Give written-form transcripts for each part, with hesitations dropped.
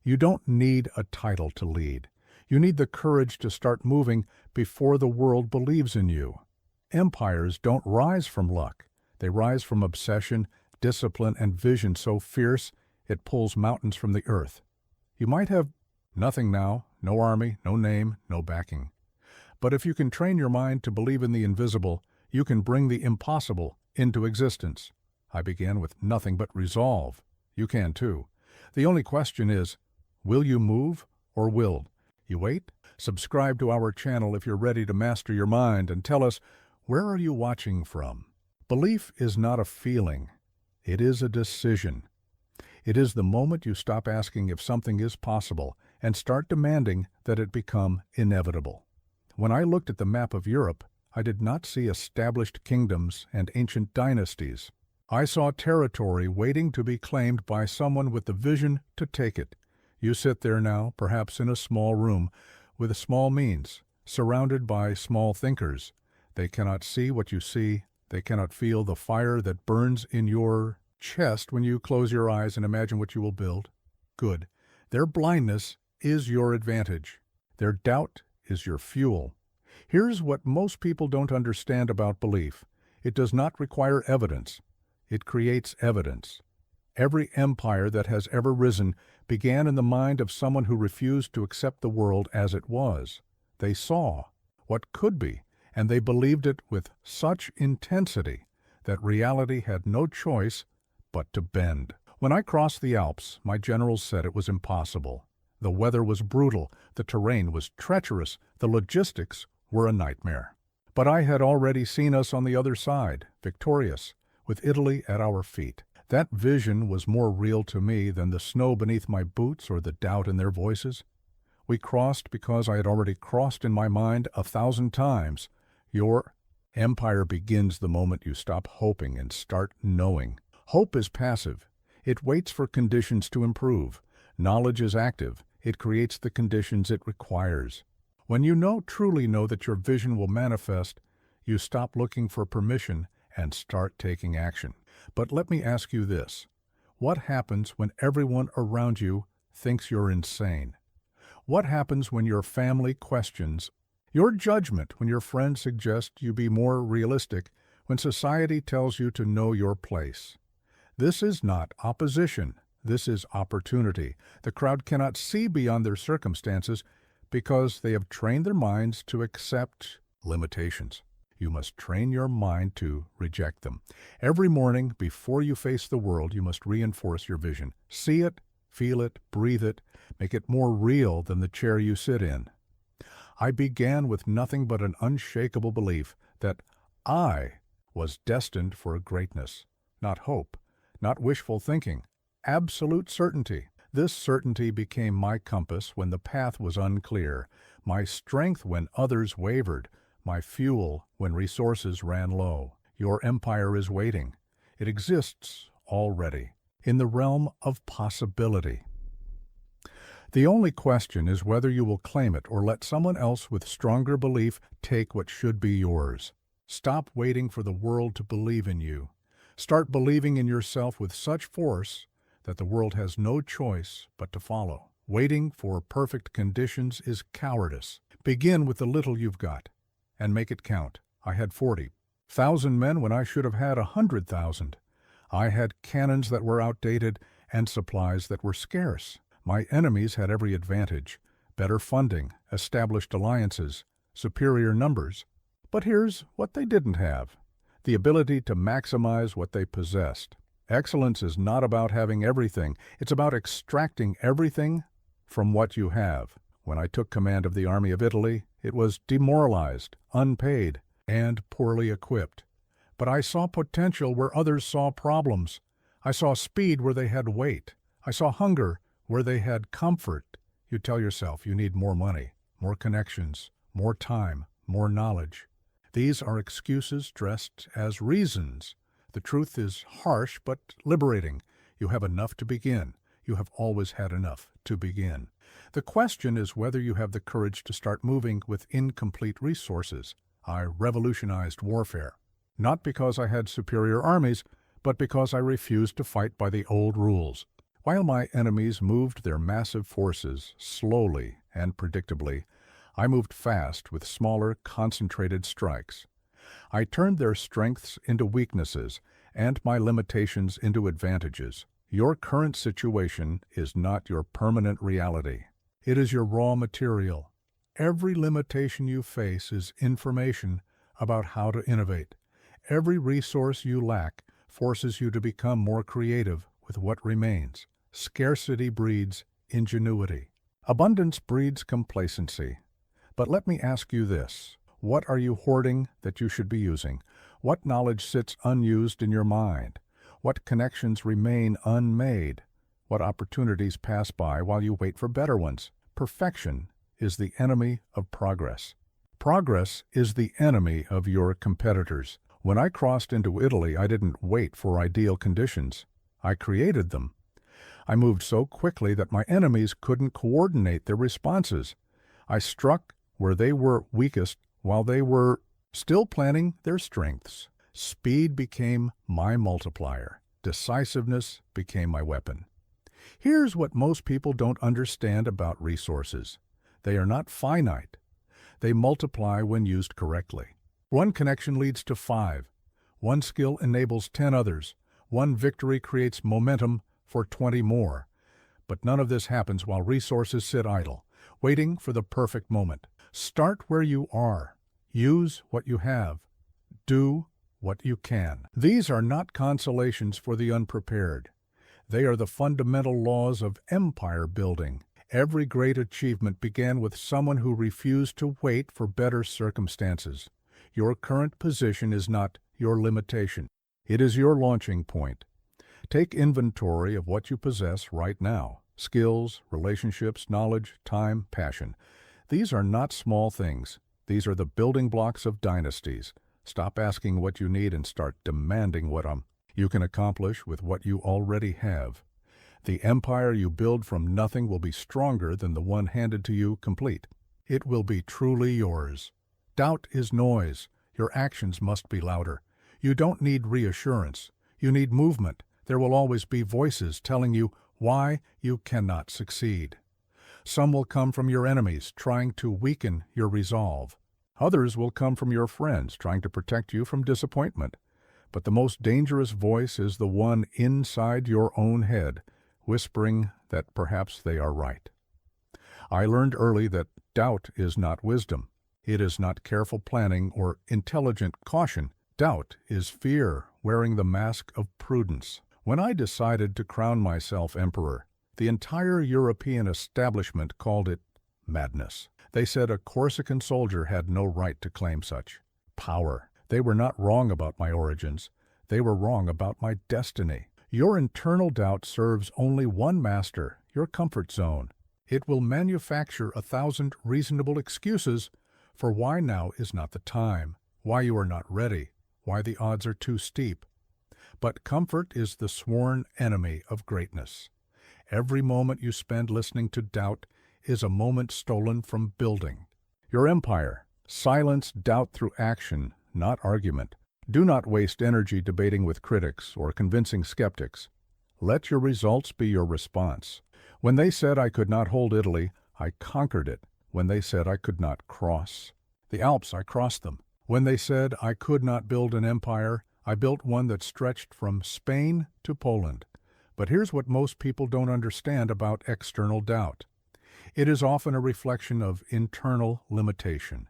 You don't need a title to lead. You need the courage to start moving before the world believes in you. Empires don't rise from luck. They rise from obsession, discipline, and vision so fierce it pulls mountains from the earth. You might have nothing now, no army, no name, no backing. But if you can train your mind to believe in the invisible, you can bring the impossible into existence. I began with nothing but resolve. You can too. The only question is, will you move or will you wait? Subscribe to our channel if you're ready to master your mind, and tell us, where are you watching from? Belief is not a feeling. It is a decision. It is the moment you stop asking if something is possible and start demanding that it become inevitable. When I looked at the map of Europe, I did not see established kingdoms and ancient dynasties. I saw territory waiting to be claimed by someone with the vision to take it. You sit there now, perhaps in a small room, with small means, surrounded by small thinkers. They cannot see what you see. They cannot feel the fire that burns in your chest when you close your eyes and imagine what you will build. Good. Their blindness is your advantage. Their doubt is your fuel. Here's what most people don't understand about belief. It does not require evidence. It creates evidence. Every empire that has ever risen began in the mind of someone who refused to accept the world as it was. They saw what could be, and they believed it with such intensity that reality had no choice but to bend. When I crossed the Alps, my generals said it was impossible. The weather was brutal, the terrain was treacherous, the logistics were a nightmare. But I had already seen us on the other side, victorious, with Italy at our feet. That vision was more real to me than the snow beneath my boots or the doubt in their voices. We crossed because I had already crossed in my mind 1,000 times. Your empire begins the moment you stop hoping and start knowing. Hope is passive. It waits for conditions to improve. Knowledge is active. It creates the conditions it requires. When you truly know that your vision will manifest, you stop looking for permission and start taking action. But let me ask you this. What happens when everyone around you thinks you're insane? What happens when your family questions your judgment, when your friends suggest you be more realistic, when society tells you to know your place? This is not opposition. This is opportunity. The crowd cannot see beyond their circumstances because they have trained their minds to accept limitations. You must train your mind to reject them. Every morning, before you face the world, you must reinforce your vision. See it, feel it, breathe it, make it more real than the chair you sit in. I began with nothing but an unshakable belief that I was destined for greatness. Not hope, not wishful thinking, absolute certainty. This certainty became my compass when the path was unclear, my strength when others wavered, my fuel when resources ran low. Your empire is waiting. It exists already, in the realm of possibility. The only question is whether you will claim it or let someone else with stronger belief take what should be yours. Stop waiting for the world to believe in you. Start believing in yourself with such force that the world has no choice but to follow. Waiting for perfect conditions is cowardice. Begin with the little you've got and make it count. I had 40,000 men when I should have had 100,000. I had cannons that were outdated and supplies that were scarce. My enemies had every advantage: better funding, established alliances, superior numbers. But here's what they didn't have: the ability to maximize what they possessed. Excellence is not about having everything. It's about extracting everything from what you have. When I took command of the army of Italy, it was demoralized, unpaid, and poorly equipped. But I saw potential where others saw problems. I saw speed where they had weight. I saw hunger where they had comfort. You tell yourself you need more money, more connections, more time, more knowledge. These are excuses dressed as reasons. The truth is harsh but liberating. You have enough to begin. You have always had enough to begin. The question is whether you have the courage to start moving with incomplete resources. I revolutionized warfare, not because I had superior armies, but because I refused to fight by the old rules. While my enemies moved their massive forces slowly and predictably, I moved fast with smaller, concentrated strikes. I turned their strengths into weaknesses and my limitations into advantages. Your current situation is not your permanent reality. It is your raw material. Every limitation you face is information about how to innovate. Every resource you lack forces you to become more creative with what remains. Scarcity breeds ingenuity. Abundance breeds complacency. But let me ask you this. What are you hoarding that you should be using? What knowledge sits unused in your mind? What connections remain unmade? What opportunities pass by while you wait for better ones? Perfection is the enemy of progress. Progress is the enemy of your competitors. When I crossed into Italy, I didn't wait for ideal conditions. I created them. I moved so quickly that my enemies couldn't coordinate their responses. I struck where they were weakest while they were still planning their strengths. Speed became my multiplier. Decisiveness became my weapon. Here's what most people don't understand about resources. They are not finite. They multiply when used correctly. One connection leads to 5. One skill enables 10 others. One victory creates momentum for 20 more. But none of this happens while resources sit idle, waiting for the perfect moment. Start where you are. Use what you have. Do what you can. These are not consolations for the unprepared. They are the fundamental laws of empire building. Every great achievement began with someone who refused to wait for better circumstances. Your current position is not your limitation. It is your launching point. Take inventory of what you possess right now. Skills, relationships, knowledge, time, passion. These are not small things. These are the building blocks of dynasties. Stop asking what you need and start demanding what you can accomplish with what you already have. The empire you build from nothing will be stronger than the one handed to you complete. It will be truly yours. Doubt is noise. Your actions must be louder. You don't need reassurance. You need movement. There will always be voices telling you why you cannot succeed. Some will come from your enemies, trying to weaken your resolve. Others will come from your friends, trying to protect you from disappointment. But the most dangerous voice is the one inside your own head, whispering that perhaps they are right. I learned early that doubt is not wisdom. It is not careful planning or intelligent caution. Doubt is fear wearing the mask of prudence. When I decided to crown myself emperor, the entire European establishment called it madness. They said a Corsican soldier had no right to claim such power. They were not wrong about my origins. They were wrong about my destiny. Your internal doubt serves only one master, your comfort zone. It will manufacture 1,000 reasonable excuses for why now is not the time, why you are not ready, why the odds are too steep. But comfort is the sworn enemy of greatness. Every moment you spend listening to doubt is a moment stolen from building. Your empire. Silence doubt through action, not argument. Do not waste energy debating with critics or convincing skeptics. Let your results be your response. When they said I could not hold Italy, I conquered it. When they said I could not cross the Alps, I crossed them. When they said I could not build an empire, I built one that stretched from Spain to Poland. But here's what most people don't understand about external doubt. It is often a reflection of internal limitation.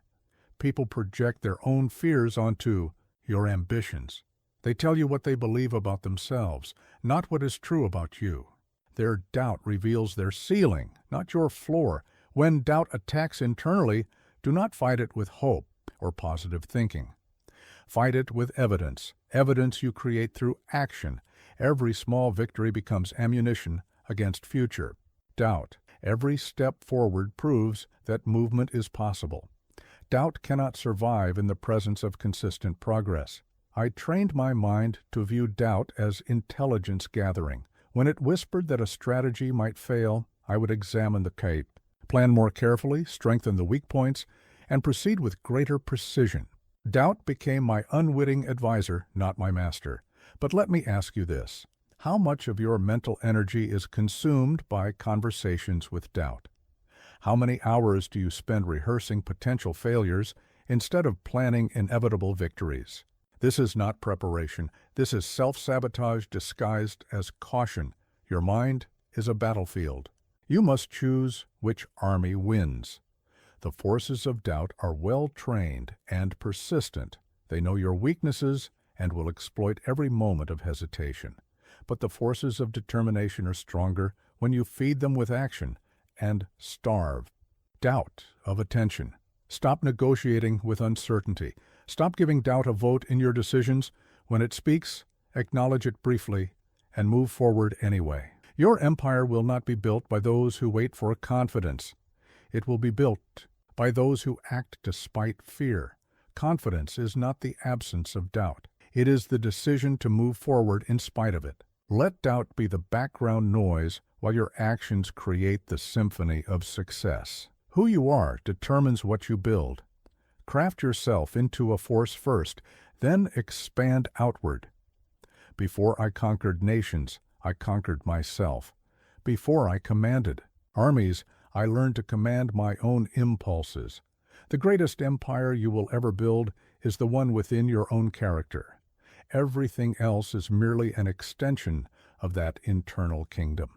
People project their own fears onto your ambitions. They tell you what they believe about themselves, not what is true about you. Their doubt reveals their ceiling, not your floor. When doubt attacks internally, do not fight it with hope or positive thinking. Fight it with evidence, evidence you create through action. Every small victory becomes ammunition against future doubt. Every step forward proves that movement is possible. Doubt cannot survive in the presence of consistent progress. I trained my mind to view doubt as intelligence gathering. When it whispered that a strategy might fail, I would examine the case, plan more carefully, strengthen the weak points, and proceed with greater precision. Doubt became my unwitting advisor, not my master. But let me ask you this. How much of your mental energy is consumed by conversations with doubt? How many hours do you spend rehearsing potential failures instead of planning inevitable victories? This is not preparation. This is self-sabotage disguised as caution. Your mind is a battlefield. You must choose which army wins. The forces of doubt are well-trained and persistent. They know your weaknesses and will exploit every moment of hesitation. But the forces of determination are stronger when you feed them with action and starve doubt of attention. Stop negotiating with uncertainty. Stop giving doubt a vote in your decisions. When it speaks, acknowledge it briefly and move forward anyway. Your empire will not be built by those who wait for confidence. It will be built by those who act despite fear. Confidence is not the absence of doubt. It is the decision to move forward in spite of it. Let doubt be the background noise while your actions create the symphony of success. Who you are determines what you build. Craft yourself into a force first, then expand outward. Before I conquered nations, I conquered myself. Before I commanded armies, I learned to command my own impulses. The greatest empire you will ever build is the one within your own character. Everything else is merely an extension of that internal kingdom.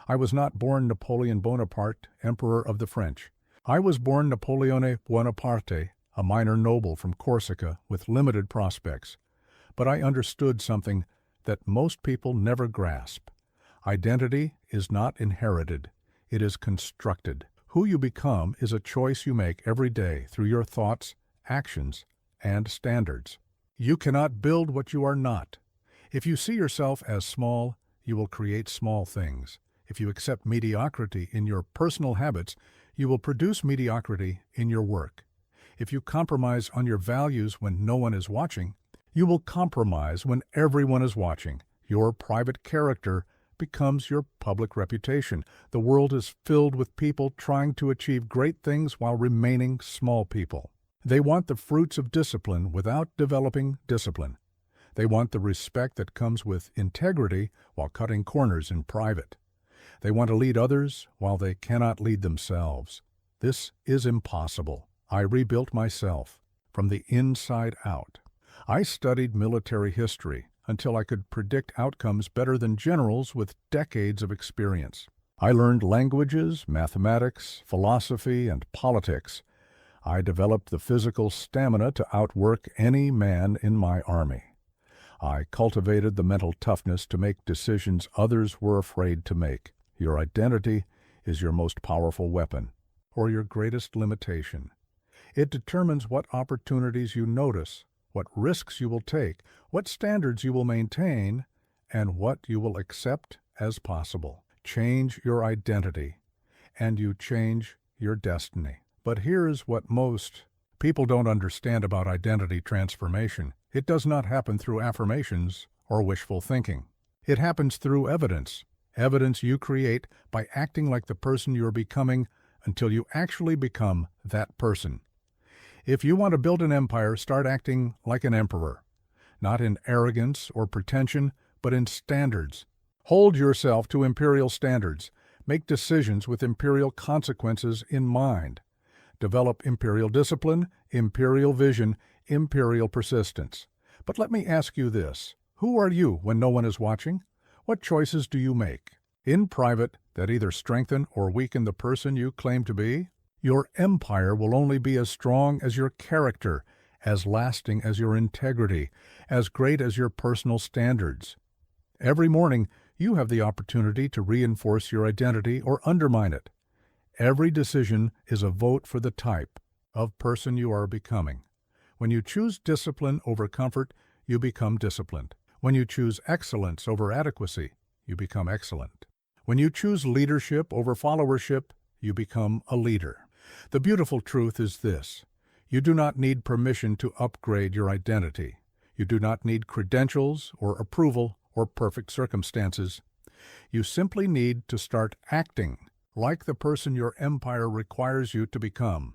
I was not born Napoleon Bonaparte, Emperor of the French. I was born Napoleone Bonaparte, a minor noble from Corsica with limited prospects. But I understood something that most people never grasp. Identity is not inherited. It is constructed. Who you become is a choice you make every day through your thoughts, actions, and standards. You cannot build what you are not. If you see yourself as small, you will create small things. If you accept mediocrity in your personal habits, you will produce mediocrity in your work. If you compromise on your values when no one is watching, you will compromise when everyone is watching. Your private character becomes your public reputation. The world is filled with people trying to achieve great things while remaining small people. They want the fruits of discipline without developing discipline. They want the respect that comes with integrity while cutting corners in private. They want to lead others while they cannot lead themselves. This is impossible. I rebuilt myself from the inside out. I studied military history until I could predict outcomes better than generals with decades of experience. I learned languages, mathematics, philosophy, and politics. I developed the physical stamina to outwork any man in my army. I cultivated the mental toughness to make decisions others were afraid to make. Your identity is your most powerful weapon, or your greatest limitation. It determines what opportunities you notice, what risks you will take, what standards you will maintain, and what you will accept as possible. Change your identity, and you change your destiny. But here's what most people don't understand about identity transformation. It does not happen through affirmations or wishful thinking. It happens through evidence. Evidence you create by acting like the person you're becoming until you actually become that person. If you want to build an empire, start acting like an emperor, not in arrogance or pretension, but in standards. Hold yourself to imperial standards. Make decisions with imperial consequences in mind. Develop imperial discipline, imperial vision, imperial persistence. But let me ask you this. Who are you when no one is watching? What choices do you make in private that either strengthen or weaken the person you claim to be? Your empire will only be as strong as your character, as lasting as your integrity, as great as your personal standards. Every morning, you have the opportunity to reinforce your identity or undermine it. Every decision is a vote for the type of person you are becoming. When you choose discipline over comfort, you become disciplined. When you choose excellence over adequacy, you become excellent. When you choose leadership over followership, you become a leader. The beautiful truth is this: you do not need permission to upgrade your identity. You do not need credentials or approval or perfect circumstances. You simply need to start acting like the person your empire requires you to become.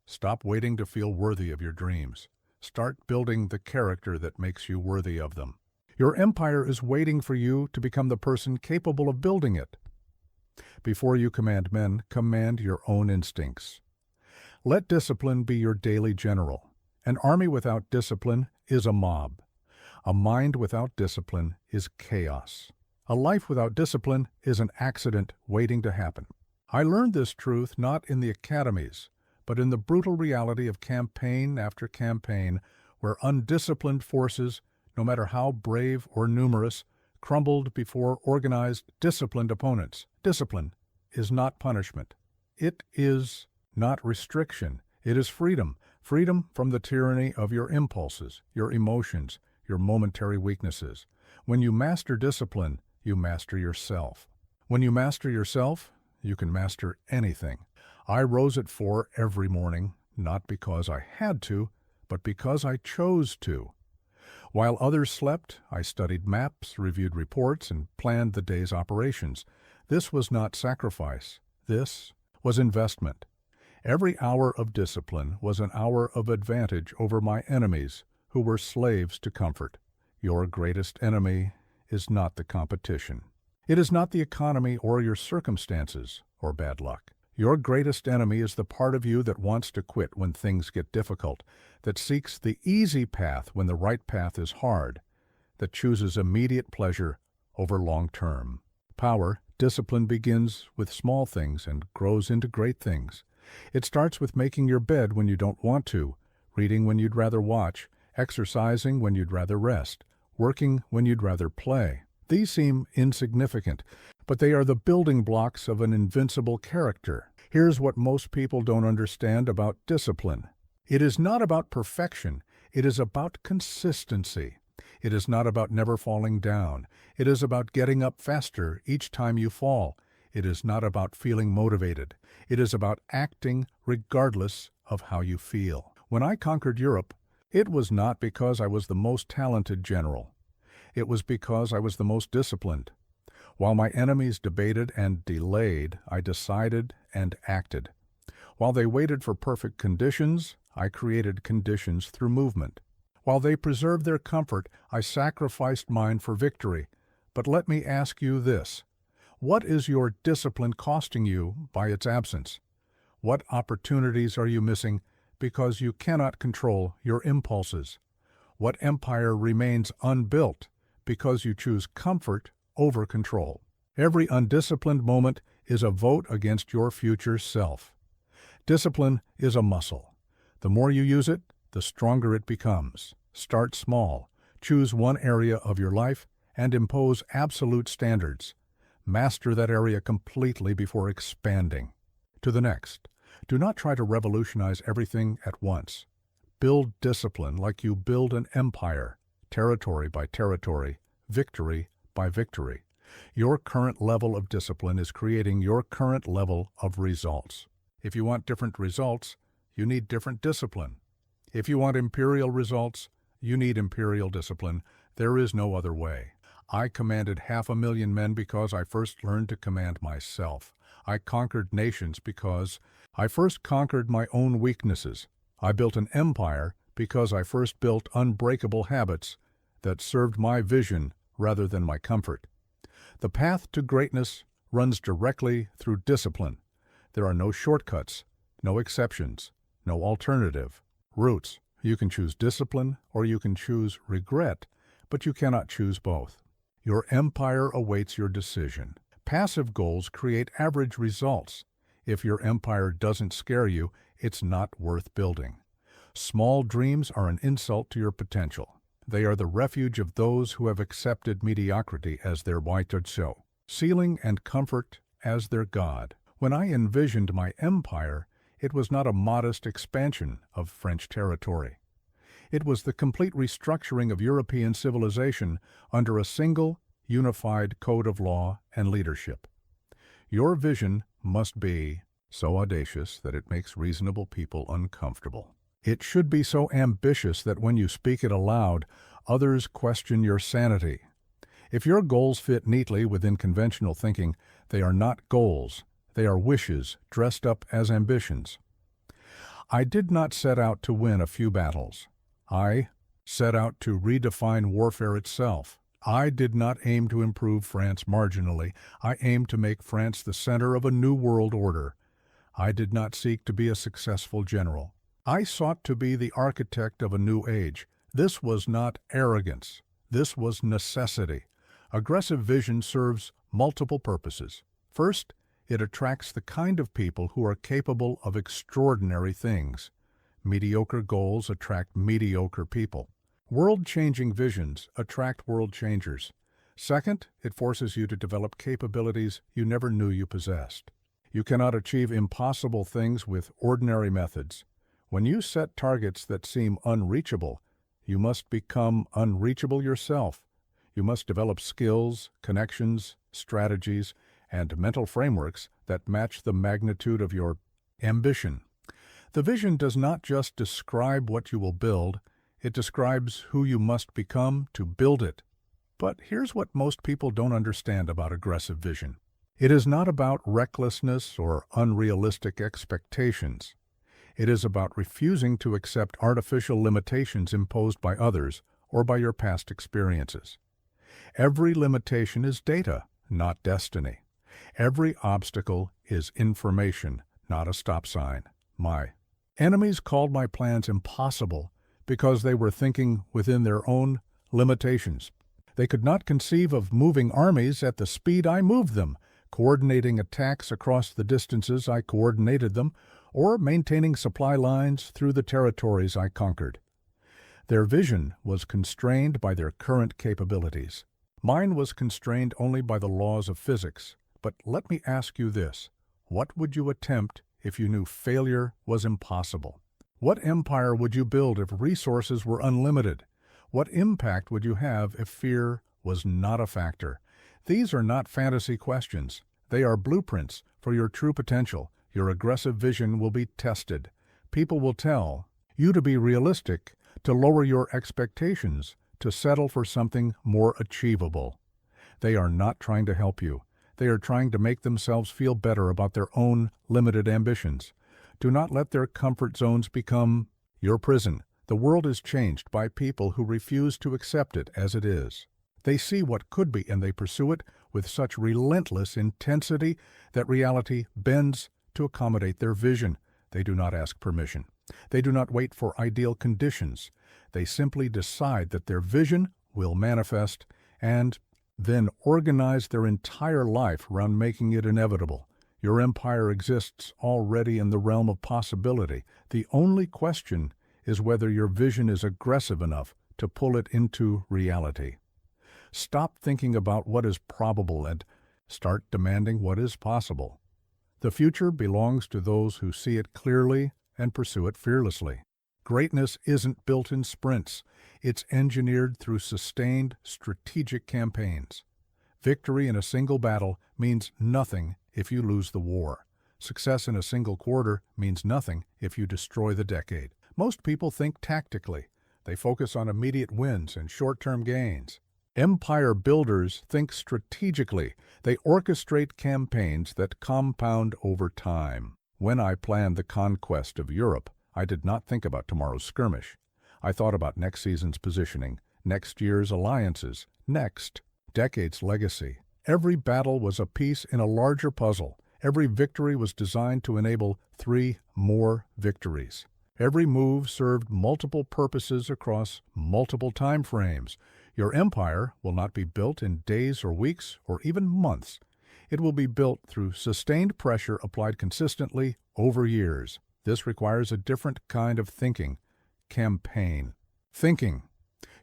Stop waiting to feel worthy of your dreams. Start building the character that makes you worthy of them. Your empire is waiting for you to become the person capable of building it. Before you command men, command your own instincts. Let discipline be your daily general. An army without discipline is a mob. A mind without discipline is chaos. A life without discipline is an accident waiting to happen. I learned this truth not in the academies, but in the brutal reality of campaign after campaign, where undisciplined forces, no matter how brave or numerous, crumbled before organized, disciplined opponents. Discipline is not punishment. It is not restriction. It is freedom. Freedom from the tyranny of your impulses, your emotions, your momentary weaknesses. When you master discipline, you master yourself. When you master yourself, you can master anything. I rose at 4 every morning, not because I had to, but because I chose to. While others slept, I studied maps, reviewed reports, and planned the day's operations. This was not sacrifice. This was investment. Every hour of discipline was an hour of advantage over my enemies, who were slaves to comfort. Your greatest enemy is not the competition. It is not the economy or your circumstances or bad luck. Your greatest enemy is the part of you that wants to quit when things get difficult, that seeks the easy path when the right path is hard, that chooses immediate pleasure over long-term. Power, discipline begins with small things and grows into great things. It starts with making your bed when you don't want to, reading when you'd rather watch, exercising when you'd rather rest, working when you'd rather play. These seem insignificant, but they are the building blocks of an invincible character. Here's what most people don't understand about discipline. It is not about perfection. It is about consistency. It is not about never falling down. It is about getting up faster each time you fall. It is not about feeling motivated. It is about acting regardless of how you feel. When I conquered Europe, it was not because I was the most talented general. It was because I was the most disciplined. While my enemies debated and delayed, I decided and acted. While they waited for perfect conditions, I created conditions through movement. While they preserved their comfort, I sacrificed mine for victory. But let me ask you this. What is your discipline costing you by its absence? What opportunities are you missing because you cannot control your impulses? What empire remains unbuilt because you choose comfort over control? Every undisciplined moment is a vote against your future self. Discipline is a muscle. The more you use it, the stronger it becomes. Start small. Choose one area of your life and impose absolute standards. Master that area completely before expanding to the next. Do not try to revolutionize everything at once. Build discipline like you build an empire, territory by territory, victory by victory. Your current level of discipline is creating your current level of results. If you want different results, you need different discipline. If you want imperial results, you need imperial discipline. There is no other way. I commanded 500,000 men because I first learned to command myself. I conquered nations because I first conquered my own weaknesses. I built an empire because I first built unbreakable habits that served my vision rather than my comfort. The path to greatness runs directly through discipline. There are no shortcuts, no exceptions, no alternative routes. You can choose discipline or you can choose regret, but you cannot choose both. Your empire awaits your decision. Passive goals create average results. If your empire doesn't scare you, it's not worth building. Small dreams are an insult to your potential. They are the refuge of those who have accepted mediocrity as their Waitotso, ceiling and comfort as their god. When I envisioned my empire, it was not a modest expansion of French territory. It was the complete restructuring of European civilization under a single, unified code of law and leadership. Your vision must be so audacious that it makes reasonable people uncomfortable. It should be so ambitious that when you speak it aloud, others question your sanity. If your goals fit neatly within conventional thinking, they are not goals. They are wishes dressed up as ambitions. I did not set out to win a few battles. I set out to redefine warfare itself. I did not aim to improve France marginally. I aimed to make France the center of a new world order. I did not seek to be a successful general. I sought to be the architect of a new age. This was not arrogance. This was necessity. Aggressive vision serves multiple purposes. First, it attracts the kind of people who are capable of extraordinary things. Mediocre goals attract mediocre people. World-changing visions attract world changers. Second, it forces you to develop capabilities you never knew you possessed. You cannot achieve impossible things with ordinary methods. When you set targets that seem unreachable, you must become unreachable yourself. You must develop skills, connections, strategies, and mental frameworks that match the magnitude of your ambition. The vision does not just describe what you will build, it describes who you must become to build it. But here's what most people don't understand about aggressive vision. It is not about recklessness or unrealistic expectations. It is about refusing to accept artificial limitations imposed by others or by your past experiences. Every limitation is data, not destiny. Every obstacle is information, not a stop sign. My enemies called my plans impossible because they were thinking within their own limitations. They could not conceive of moving armies at the speed I moved them, coordinating attacks across the distances I coordinated them, or maintaining supply lines through the territories I conquered. Their vision was constrained by their current capabilities. Mine was constrained only by the laws of physics. But let me ask you this: what would you attempt if you knew failure was impossible? What empire would you build if resources were unlimited? What impact would you have if fear was not a factor? These are not fantasy questions. They are blueprints for your true potential. Your aggressive vision will be tested. People will tell you to be realistic, to lower your expectations, to settle for something more achievable. They are not trying to help you. They are trying to make themselves feel better about their own limited ambitions. Do not let their comfort zones become your prison. The world is changed by people who refuse to accept it as it is. They see what could be and they pursue it with such relentless intensity that reality bends to accommodate their vision. They do not ask permission. They do not wait for ideal conditions. They simply decide that their vision will manifest and then organize their entire life around making it inevitable. Your empire exists already in the realm of possibility. The only question is whether your vision is aggressive enough to pull it into reality. Stop thinking about what is probable and start demanding what is possible. The future belongs to those who see it clearly and pursue it fearlessly. Greatness isn't built in sprints. It's engineered through sustained, strategic campaigns. Victory in a single battle means nothing if you lose the war. Success in a single quarter means nothing if you destroy the decade. Most people think tactically. They focus on immediate wins and short-term gains. Empire builders think strategically. They orchestrate campaigns that compound over time. When I planned the conquest of Europe, I did not think about tomorrow's skirmish. I thought about next season's positioning, next year's alliances, next decade's legacy. Every battle was a piece in a larger puzzle. Every victory was designed to enable 3 more victories. Every move served multiple purposes across multiple time frames. Your empire will not be built in days or weeks or even months. It will be built through sustained pressure applied consistently over years. This requires a different kind of thinking. Campaign. Thinking.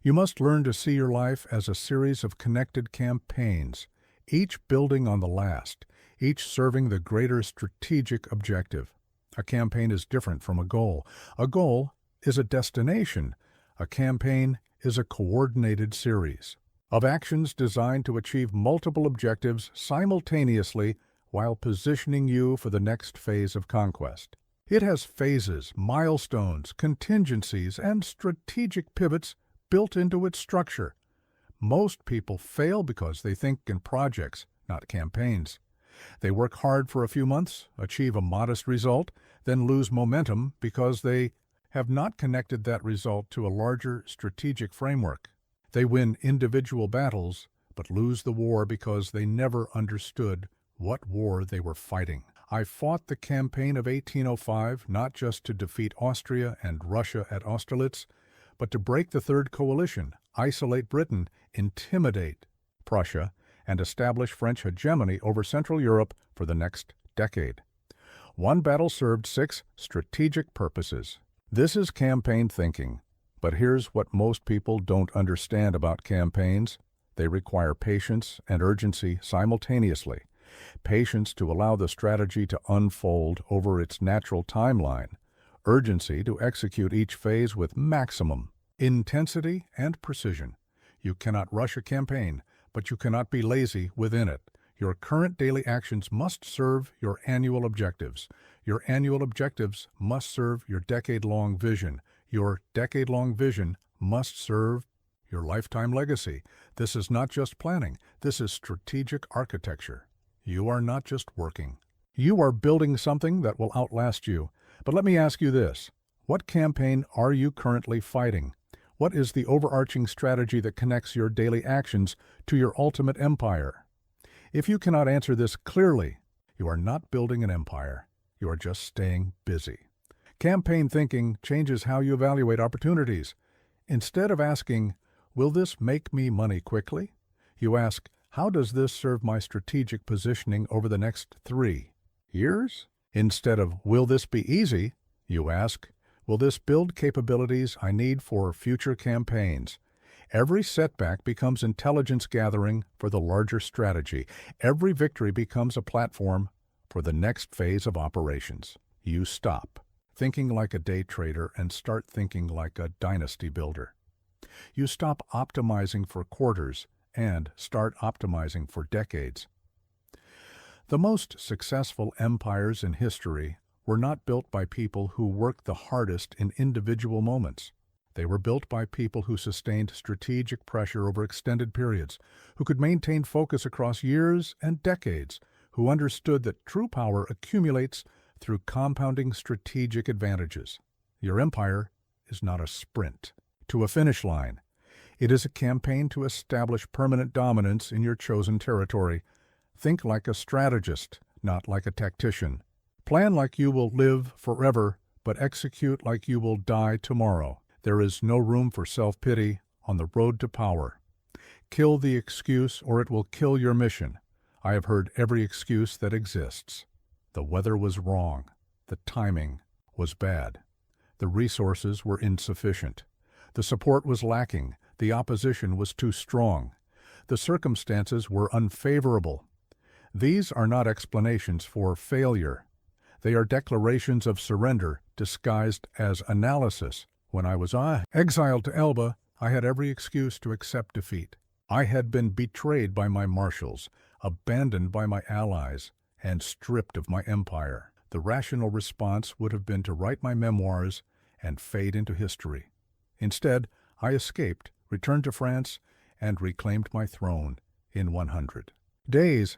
You must learn to see your life as a series of connected campaigns, each building on the last, each serving the greater strategic objective. A campaign is different from a goal. A goal is a destination. A campaign is a coordinated series of actions designed to achieve multiple objectives simultaneously while positioning you for the next phase of conquest. It has phases, milestones, contingencies, and strategic pivots built into its structure. Most people fail because they think in projects, not campaigns. They work hard for a few months, achieve a modest result, then lose momentum because they have not connected that result to a larger strategic framework. They win individual battles, but lose the war because they never understood what war they were fighting. I fought the campaign of 1805 not just to defeat Austria and Russia at Austerlitz, but to break the Third Coalition, isolate Britain, intimidate Prussia, and establish French hegemony over Central Europe for the next decade. One battle served 6 strategic purposes. This is campaign thinking, but here's what most people don't understand about campaigns. They require patience and urgency simultaneously. Patience to allow the strategy to unfold over its natural timeline. Urgency to execute each phase with maximum intensity and precision. You cannot rush a campaign, but you cannot be lazy within it. Your current daily actions must serve your annual objectives. Your annual objectives must serve your decade-long vision. Your decade-long vision must serve your lifetime legacy. This is not just planning. This is strategic architecture. You are not just working. You are building something that will outlast you. But let me ask you this. What campaign are you currently fighting? What is the overarching strategy that connects your daily actions to your ultimate empire? If you cannot answer this clearly, you are not building an empire. You are just staying busy. Campaign thinking changes how you evaluate opportunities. Instead of asking, will this make me money quickly? You ask, how does this serve my strategic positioning over the next 3 years? Instead of, will this be easy? You ask, will this build capabilities I need for future campaigns? Every setback becomes intelligence gathering for the larger strategy. Every victory becomes a platform for the next phase of operations. You stop thinking like a day trader and start thinking like a dynasty builder. You stop optimizing for quarters and start optimizing for decades. The most successful empires in history were not built by people who worked the hardest in individual moments. They were built by people who sustained strategic pressure over extended periods, who could maintain focus across years and decades, who understood that true power accumulates through compounding strategic advantages. Your empire is not a sprint to a finish line. It is a campaign to establish permanent dominance in your chosen territory. Think like a strategist, not like a tactician. Plan like you will live forever, but execute like you will die tomorrow. There is no room for self-pity on the road to power. Kill the excuse or it will kill your mission. I have heard every excuse that exists. The weather was wrong. The timing was bad. The resources were insufficient. The support was lacking. The opposition was too strong. The circumstances were unfavorable. These are not explanations for failure. They are declarations of surrender disguised as analysis. When I was exiled to Elba, I had every excuse to accept defeat. I had been betrayed by my marshals, abandoned by my allies, and stripped of my empire. The rational response would have been to write my memoirs and fade into history. Instead, I escaped, returned to France, and reclaimed my throne in 100 days.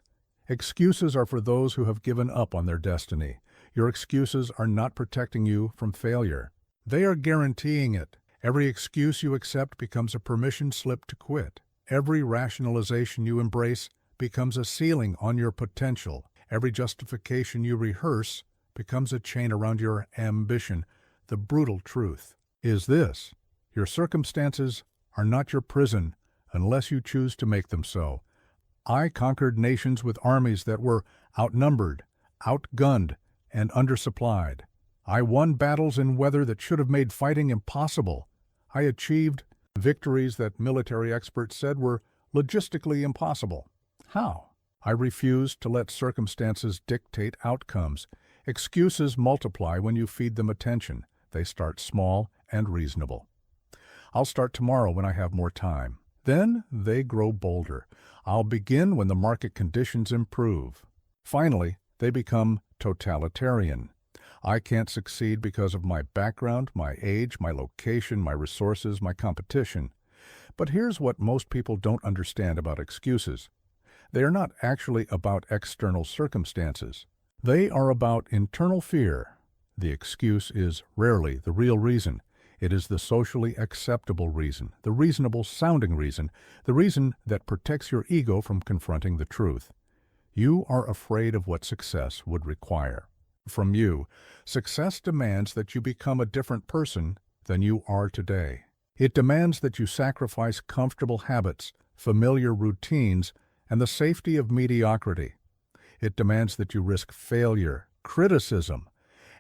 Excuses are for those who have given up on their destiny. Your excuses are not protecting you from failure. They are guaranteeing it. Every excuse you accept becomes a permission slip to quit. Every rationalization you embrace becomes a ceiling on your potential. Every justification you rehearse becomes a chain around your ambition. The brutal truth is this: your circumstances are not your prison unless you choose to make them so. I conquered nations with armies that were outnumbered, outgunned, and undersupplied. I won battles in weather that should have made fighting impossible. I achieved victories that military experts said were logistically impossible. How? I refused to let circumstances dictate outcomes. Excuses multiply when you feed them attention. They start small and reasonable. I'll start tomorrow when I have more time. Then they grow bolder. I'll begin when the market conditions improve. Finally, they become totalitarian. I can't succeed because of my background, my age, my location, my resources, my competition. But here's what most people don't understand about excuses. They are not actually about external circumstances. They are about internal fear. The excuse is rarely the real reason. It is the socially acceptable reason, the reasonable sounding reason, the reason that protects your ego from confronting the truth. You are afraid of what success would require. From you, success demands that you become a different person than you are today. It demands that you sacrifice comfortable habits, familiar routines, and the safety of mediocrity. It demands that you risk failure, criticism,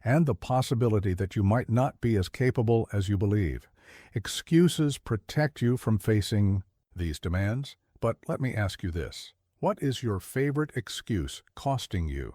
and the possibility that you might not be as capable as you believe. Excuses protect you from facing these demands, but let me ask you this. What is your favorite excuse costing you?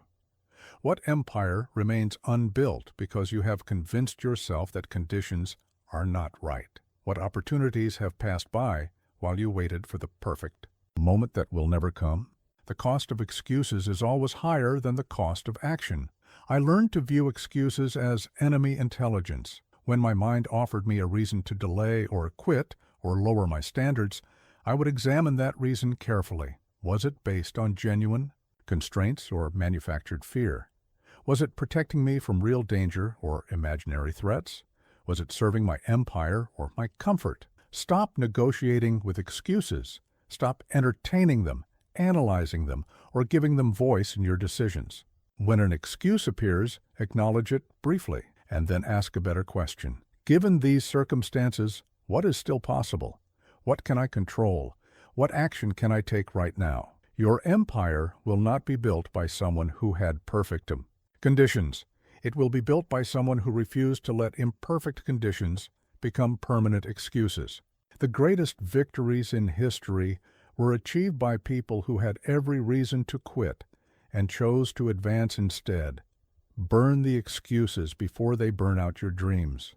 What empire remains unbuilt because you have convinced yourself that conditions are not right? What opportunities have passed by while you waited for the perfect moment that will never come? The cost of excuses is always higher than the cost of action. I learned to view excuses as enemy intelligence. When my mind offered me a reason to delay or quit or lower my standards, I would examine that reason carefully. Was it based on genuine constraints or manufactured fear? Was it protecting me from real danger or imaginary threats? Was it serving my empire or my comfort? Stop negotiating with excuses. Stop entertaining them, analyzing them, or giving them voice in your decisions. When an excuse appears, acknowledge it briefly, and then ask a better question. Given these circumstances, what is still possible? What can I control? What action can I take right now? Your empire will not be built by someone who had perfect conditions. It will be built by someone who refused to let imperfect conditions become permanent excuses. The greatest victories in history were achieved by people who had every reason to quit and chose to advance instead. Burn the excuses before they burn out your dreams.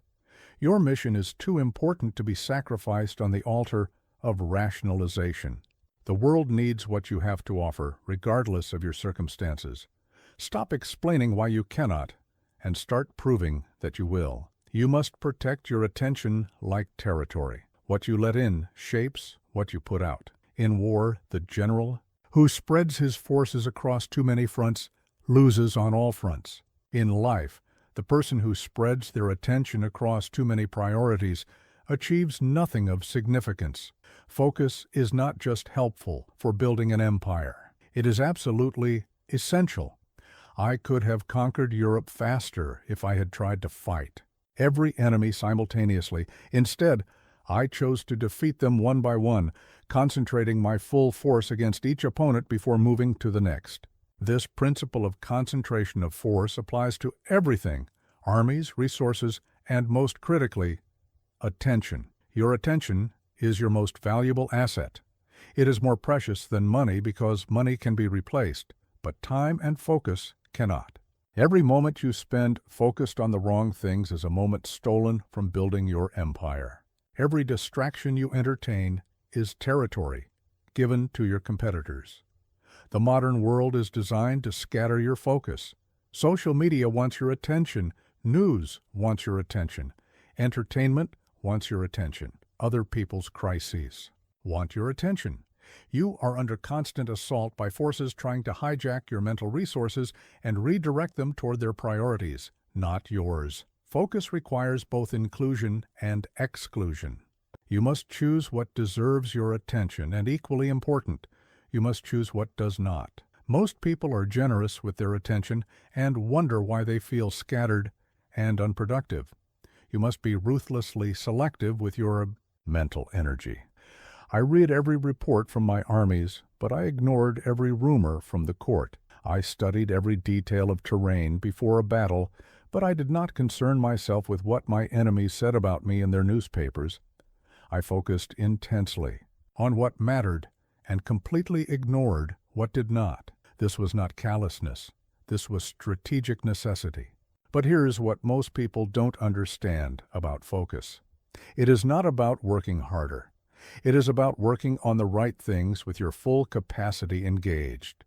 Your mission is too important to be sacrificed on the altar of rationalization. The world needs what you have to offer, regardless of your circumstances. Stop explaining why you cannot, and start proving that you will. You must protect your attention like territory. What you let in shapes what you put out. In war, the general who spreads his forces across too many fronts loses on all fronts. In life, the person who spreads their attention across too many priorities achieves nothing of significance. Focus is not just helpful for building an empire. It is absolutely essential. I could have conquered Europe faster if I had tried to fight every enemy simultaneously. Instead, I chose to defeat them one by one, concentrating my full force against each opponent before moving to the next. This principle of concentration of force applies to everything: armies, resources, and most critically, attention. Your attention is your most valuable asset. It is more precious than money because money can be replaced, but time and focus cannot. Every moment you spend focused on the wrong things is a moment stolen from building your empire. Every distraction you entertain is territory given to your competitors. The modern world is designed to scatter your focus. Social media wants your attention. News wants your attention. Entertainment wants your attention. Other people's crises want your attention. You are under constant assault by forces trying to hijack your mental resources and redirect them toward their priorities, not yours. Focus requires both inclusion and exclusion. You must choose what deserves your attention, and equally important, you must choose what does not. Most people are generous with their attention and wonder why they feel scattered and unproductive. You must be ruthlessly selective with your mental energy. I read every report from my armies, but I ignored every rumor from the court. I studied every detail of terrain before a battle, but I did not concern myself with what my enemies said about me in their newspapers. I focused intensely on what mattered and completely ignored what did not. This was not callousness. This was strategic necessity. But here's what most people don't understand about focus. It is not about working harder. It is about working on the right things with your full capacity engaged.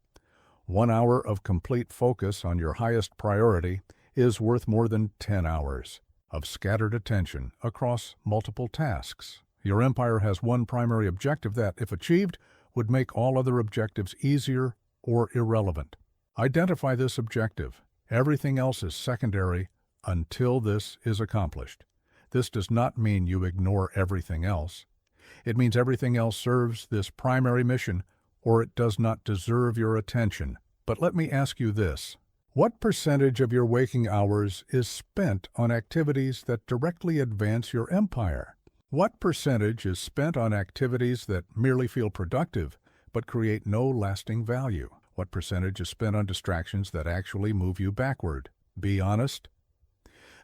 1 hour of complete focus on your highest priority is worth more than 10 hours of scattered attention across multiple tasks. Your empire has one primary objective that, if achieved, would make all other objectives easier or irrelevant. Identify this objective. Everything else is secondary until this is accomplished. This does not mean you ignore everything else. It means everything else serves this primary mission, or it does not deserve your attention. But let me ask you this. What percentage of your waking hours is spent on activities that directly advance your empire? What percentage is spent on activities that merely feel productive but create no lasting value? What percentage is spent on distractions that actually move you backward? Be honest.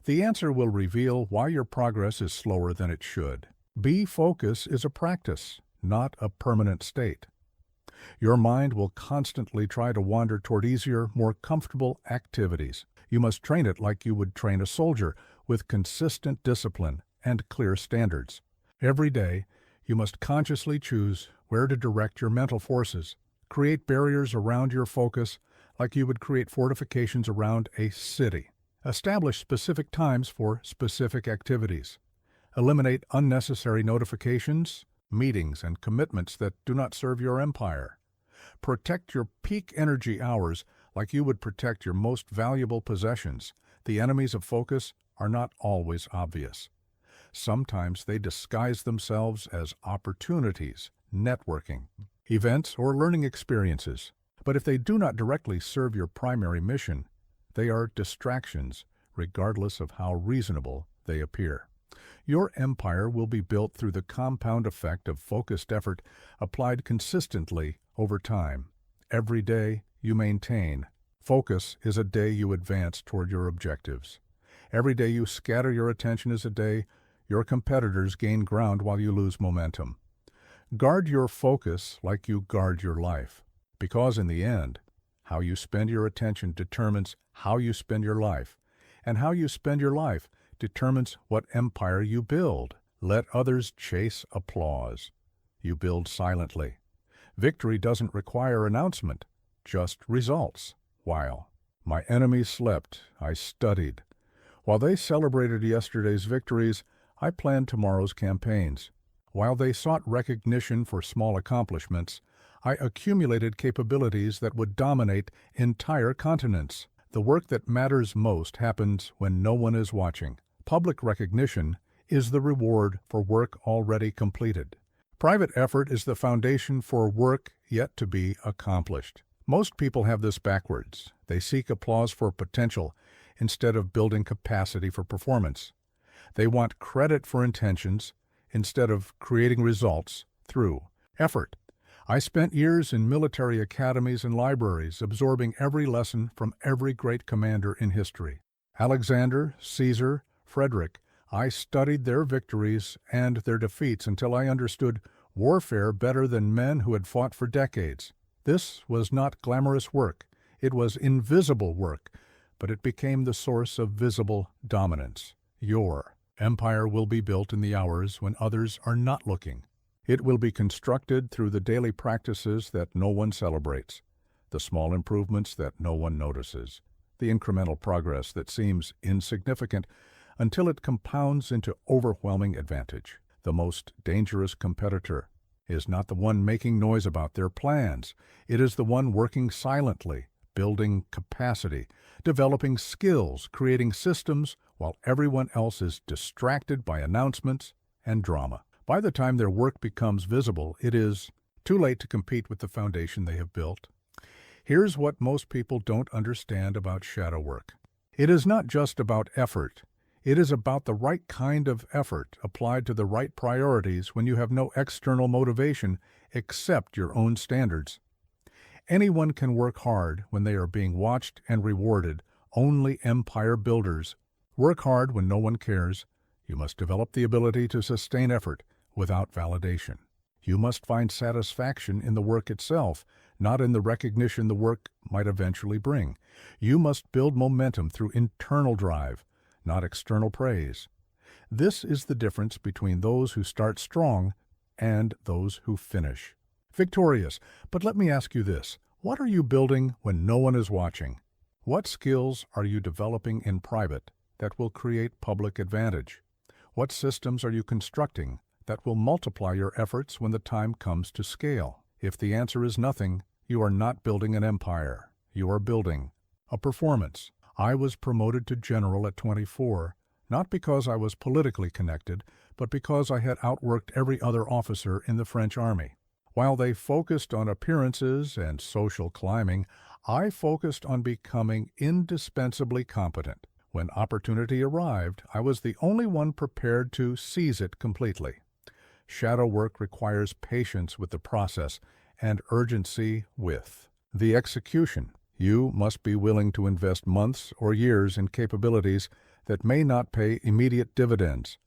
The answer will reveal why your progress is slower than it should. Focus is a practice, not a permanent state. Your mind will constantly try to wander toward easier, more comfortable activities. You must train it like you would train a soldier, with consistent discipline and clear standards. Every day, you must consciously choose where to direct your mental forces. Create barriers around your focus like you would create fortifications around a city. Establish specific times for specific activities. Eliminate unnecessary notifications, meetings, and commitments that do not serve your empire. Protect your peak energy hours like you would protect your most valuable possessions. The enemies of focus are not always obvious. Sometimes they disguise themselves as opportunities, networking, events, or learning experiences. But if they do not directly serve your primary mission, they are distractions, regardless of how reasonable they appear. Your empire will be built through the compound effect of focused effort applied consistently over time. Every day you maintain. Focus is a day you advance toward your objectives. Every day you scatter your attention is a day your competitors gain ground while you lose momentum. Guard your focus like you guard your life, because in the end, how you spend your attention determines how you spend your life, and how you spend your life determines what empire you build. Let others chase applause. You build silently. Victory doesn't require announcement, just results. While my enemies slept, I studied. While they celebrated yesterday's victories, I planned tomorrow's campaigns. While they sought recognition for small accomplishments, I accumulated capabilities that would dominate entire continents. The work that matters most happens when no one is watching. Public recognition is the reward for work already completed. Private effort is the foundation for work yet to be accomplished. Most people have this backwards. They seek applause for potential instead of building capacity for performance. They want credit for intentions instead of creating results through effort. I spent years in military academies and libraries absorbing every lesson from every great commander in history. Alexander, Caesar, Frederick. I studied their victories and their defeats until I understood warfare better than men who had fought for decades. This was not glamorous work. It was invisible work, but it became the source of visible dominance. Your empire will be built in the hours when others are not looking. It will be constructed through the daily practices that no one celebrates, the small improvements that no one notices, the incremental progress that seems insignificant until it compounds into overwhelming advantage. The most dangerous competitor is not the one making noise about their plans. It is the one working silently, building capacity, developing skills, creating systems, while everyone else is distracted by announcements and drama. By the time their work becomes visible, it is too late to compete with the foundation they have built. Here's what most people don't understand about shadow work. It is not just about effort. It is about the right kind of effort applied to the right priorities when you have no external motivation except your own standards. Anyone can work hard when they are being watched and rewarded. Only empire builders work hard when no one cares. You must develop the ability to sustain effort without validation. You must find satisfaction in the work itself, not in the recognition the work might eventually bring. You must build momentum through internal drive, not external praise. This is the difference between those who start strong and those who finish victorious. But let me ask you this. What are you building when no one is watching? What skills are you developing in private that will create public advantage? What systems are you constructing that will multiply your efforts when the time comes to scale? If the answer is nothing, you are not building an empire. You are building a performance. I was promoted to general at 24, not because I was politically connected, but because I had outworked every other officer in the French army. While they focused on appearances and social climbing, I focused on becoming indispensably competent. When opportunity arrived, I was the only one prepared to seize it completely. Shadow work requires patience with the process and urgency with the execution. You must be willing to invest months or years in capabilities that may not pay immediate dividends.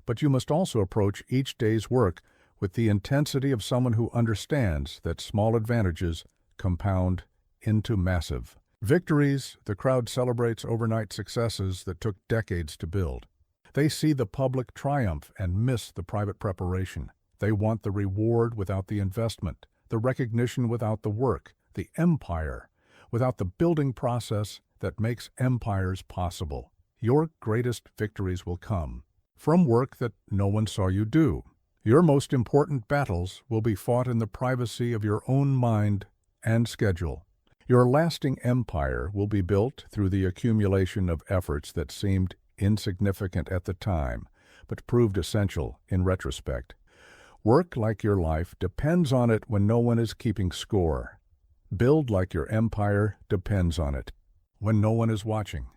But you must also approach each day's work with the intensity of someone who understands that small advantages compound into massive victories. The crowd celebrates overnight successes that took decades to build. They see the public triumph and miss the private preparation. They want the reward without the investment, the recognition without the work, the empire without the building process that makes empires possible. Your greatest victories will come from work that no one saw you do. Your most important battles will be fought in the privacy of your own mind and schedule. Your lasting empire will be built through the accumulation of efforts that seemed insignificant at the time, but proved essential in retrospect. Work like your life depends on it when no one is keeping score. Build like your empire depends on it when no one is watching.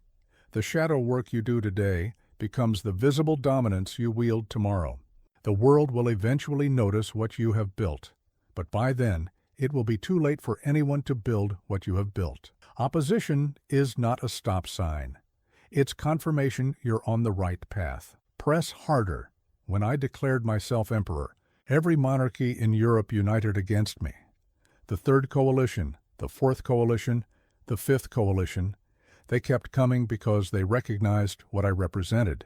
The shadow work you do today becomes the visible dominance you wield tomorrow. The world will eventually notice what you have built, but by then it will be too late for anyone to build what you have built. Opposition is not a stop sign. It's confirmation you're on the right path. Press harder. When I declared myself emperor, every monarchy in Europe united against me. The Third Coalition, the Fourth Coalition, the Fifth Coalition, they kept coming because they recognized what I represented,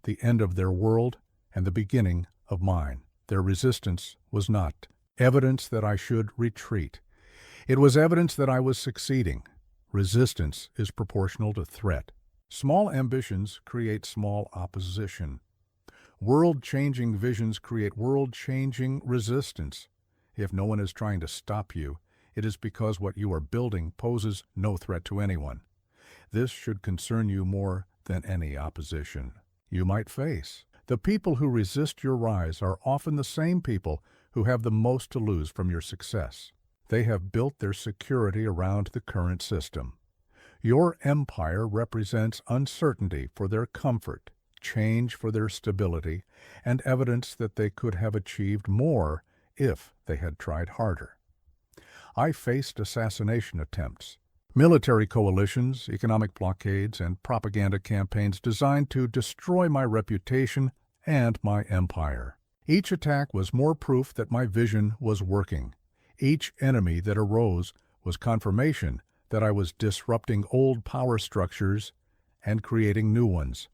the end of their world and the beginning of mine. Their resistance was not evidence that I should retreat. It was evidence that I was succeeding. Resistance is proportional to threat. Small ambitions create small opposition. World-changing visions create world-changing resistance. If no one is trying to stop you, it is because what you are building poses no threat to anyone. This should concern you more than any opposition you might face. The people who resist your rise are often the same people who have the most to lose from your success. They have built their security around the current system. Your empire represents uncertainty for their comfort, change for their stability, and evidence that they could have achieved more if they had tried harder. I faced assassination attempts, military coalitions, economic blockades, and propaganda campaigns designed to destroy my reputation and my empire. Each attack was more proof that my vision was working. Each enemy that arose was confirmation that I was disrupting old power structures and creating new ones.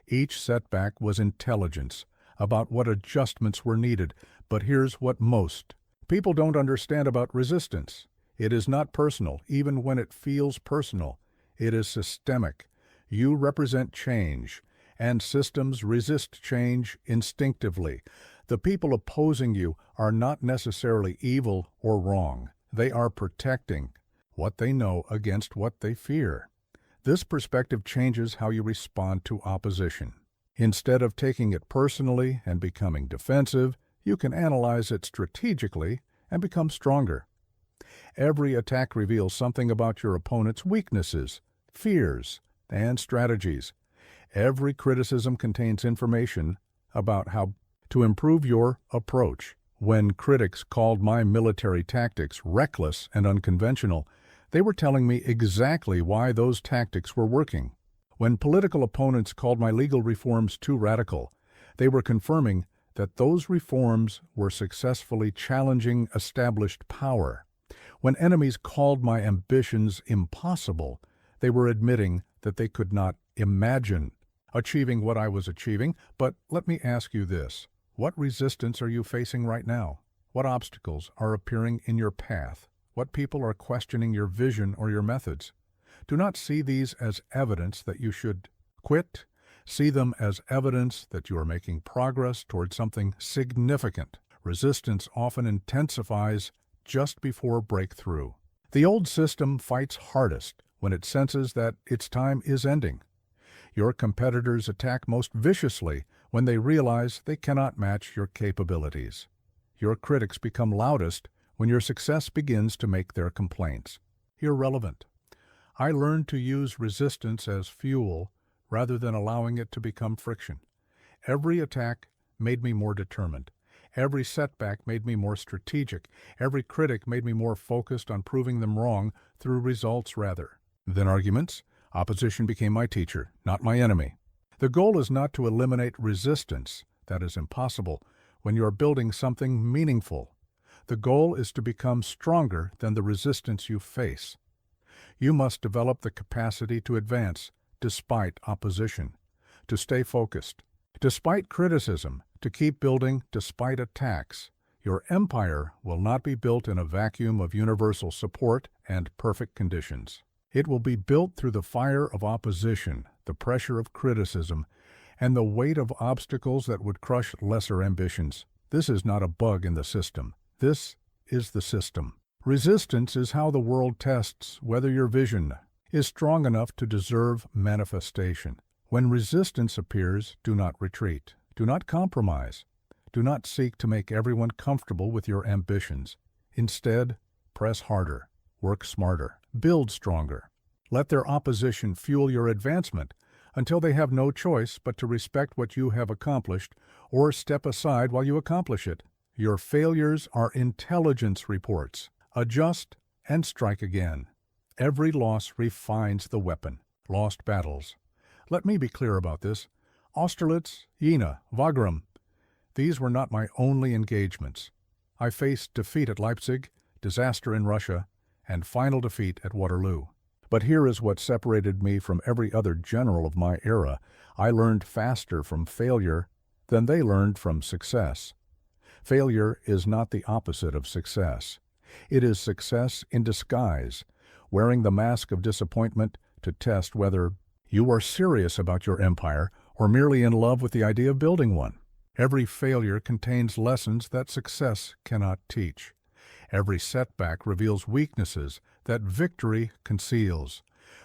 Each setback was intelligence about what adjustments were needed. But here's what most people don't understand about resistance. It is not personal, even when it feels personal. It is systemic. You represent change, and systems resist change instinctively. The people opposing you are not necessarily evil or wrong. They are protecting what they know against what they fear. This perspective changes how you respond to opposition. Instead of taking it personally and becoming defensive, you can analyze it strategically and become stronger. Every attack reveals something about your opponent's weaknesses, fears, and strategies. Every criticism contains information about how to improve your approach. When critics called my military tactics reckless and unconventional, they were telling me exactly why those tactics were working. When political opponents called my legal reforms too radical, they were confirming that those reforms were successfully challenging established power. When enemies called my ambitions impossible, they were admitting that they could not imagine achieving what I was achieving. But let me ask you this. What resistance are you facing right now? What obstacles are appearing in your path? What people are questioning your vision or your methods? Do not see these as evidence that you should quit. See them as evidence that you are making progress toward something significant. Resistance often intensifies just before breakthrough. The old system fights hardest when it senses that its time is ending. Your competitors attack most viciously when they realize they cannot match your capabilities. Your critics become loudest when your success begins to make their complaints irrelevant. I learned to use resistance as fuel rather than allowing it to become friction. Every attack made me more determined. Every setback made me more strategic. Every critic made me more focused on proving them wrong through results rather than arguments. Opposition became my teacher, not my enemy. The goal is not to eliminate resistance. That is impossible when you are building something meaningful. The goal is to become stronger than the resistance you face. You must develop the capacity to advance despite opposition, to stay focused, despite criticism, to keep building despite attacks. Your empire will not be built in a vacuum of universal support and perfect conditions. It will be built through the fire of opposition, the pressure of criticism, and the weight of obstacles that would crush lesser ambitions. This is not a bug in the system. This is the system. Resistance is how the world tests whether your vision is strong enough to deserve manifestation. When resistance appears, do not retreat. Do not compromise. Do not seek to make everyone comfortable with your ambitions. Instead, press harder, work smarter, build stronger. Let their opposition fuel your advancement until they have no choice but to respect what you have accomplished or step aside while you accomplish it. Your failures are intelligence reports. Adjust and strike again. Every loss refines the weapon. Lost battles. Let me be clear about this. Austerlitz, Jena, Wagram. These were not my only engagements. I faced defeat at Leipzig, disaster in Russia, and final defeat at Waterloo. But here is what separated me from every other general of my era. I learned faster from failure than they learned from success. Failure is not the opposite of success. It is success in disguise, wearing the mask of disappointment to test whether you are serious about your empire or merely in love with the idea of building one. Every failure contains lessons that success cannot teach. Every setback reveals weaknesses that victory conceals.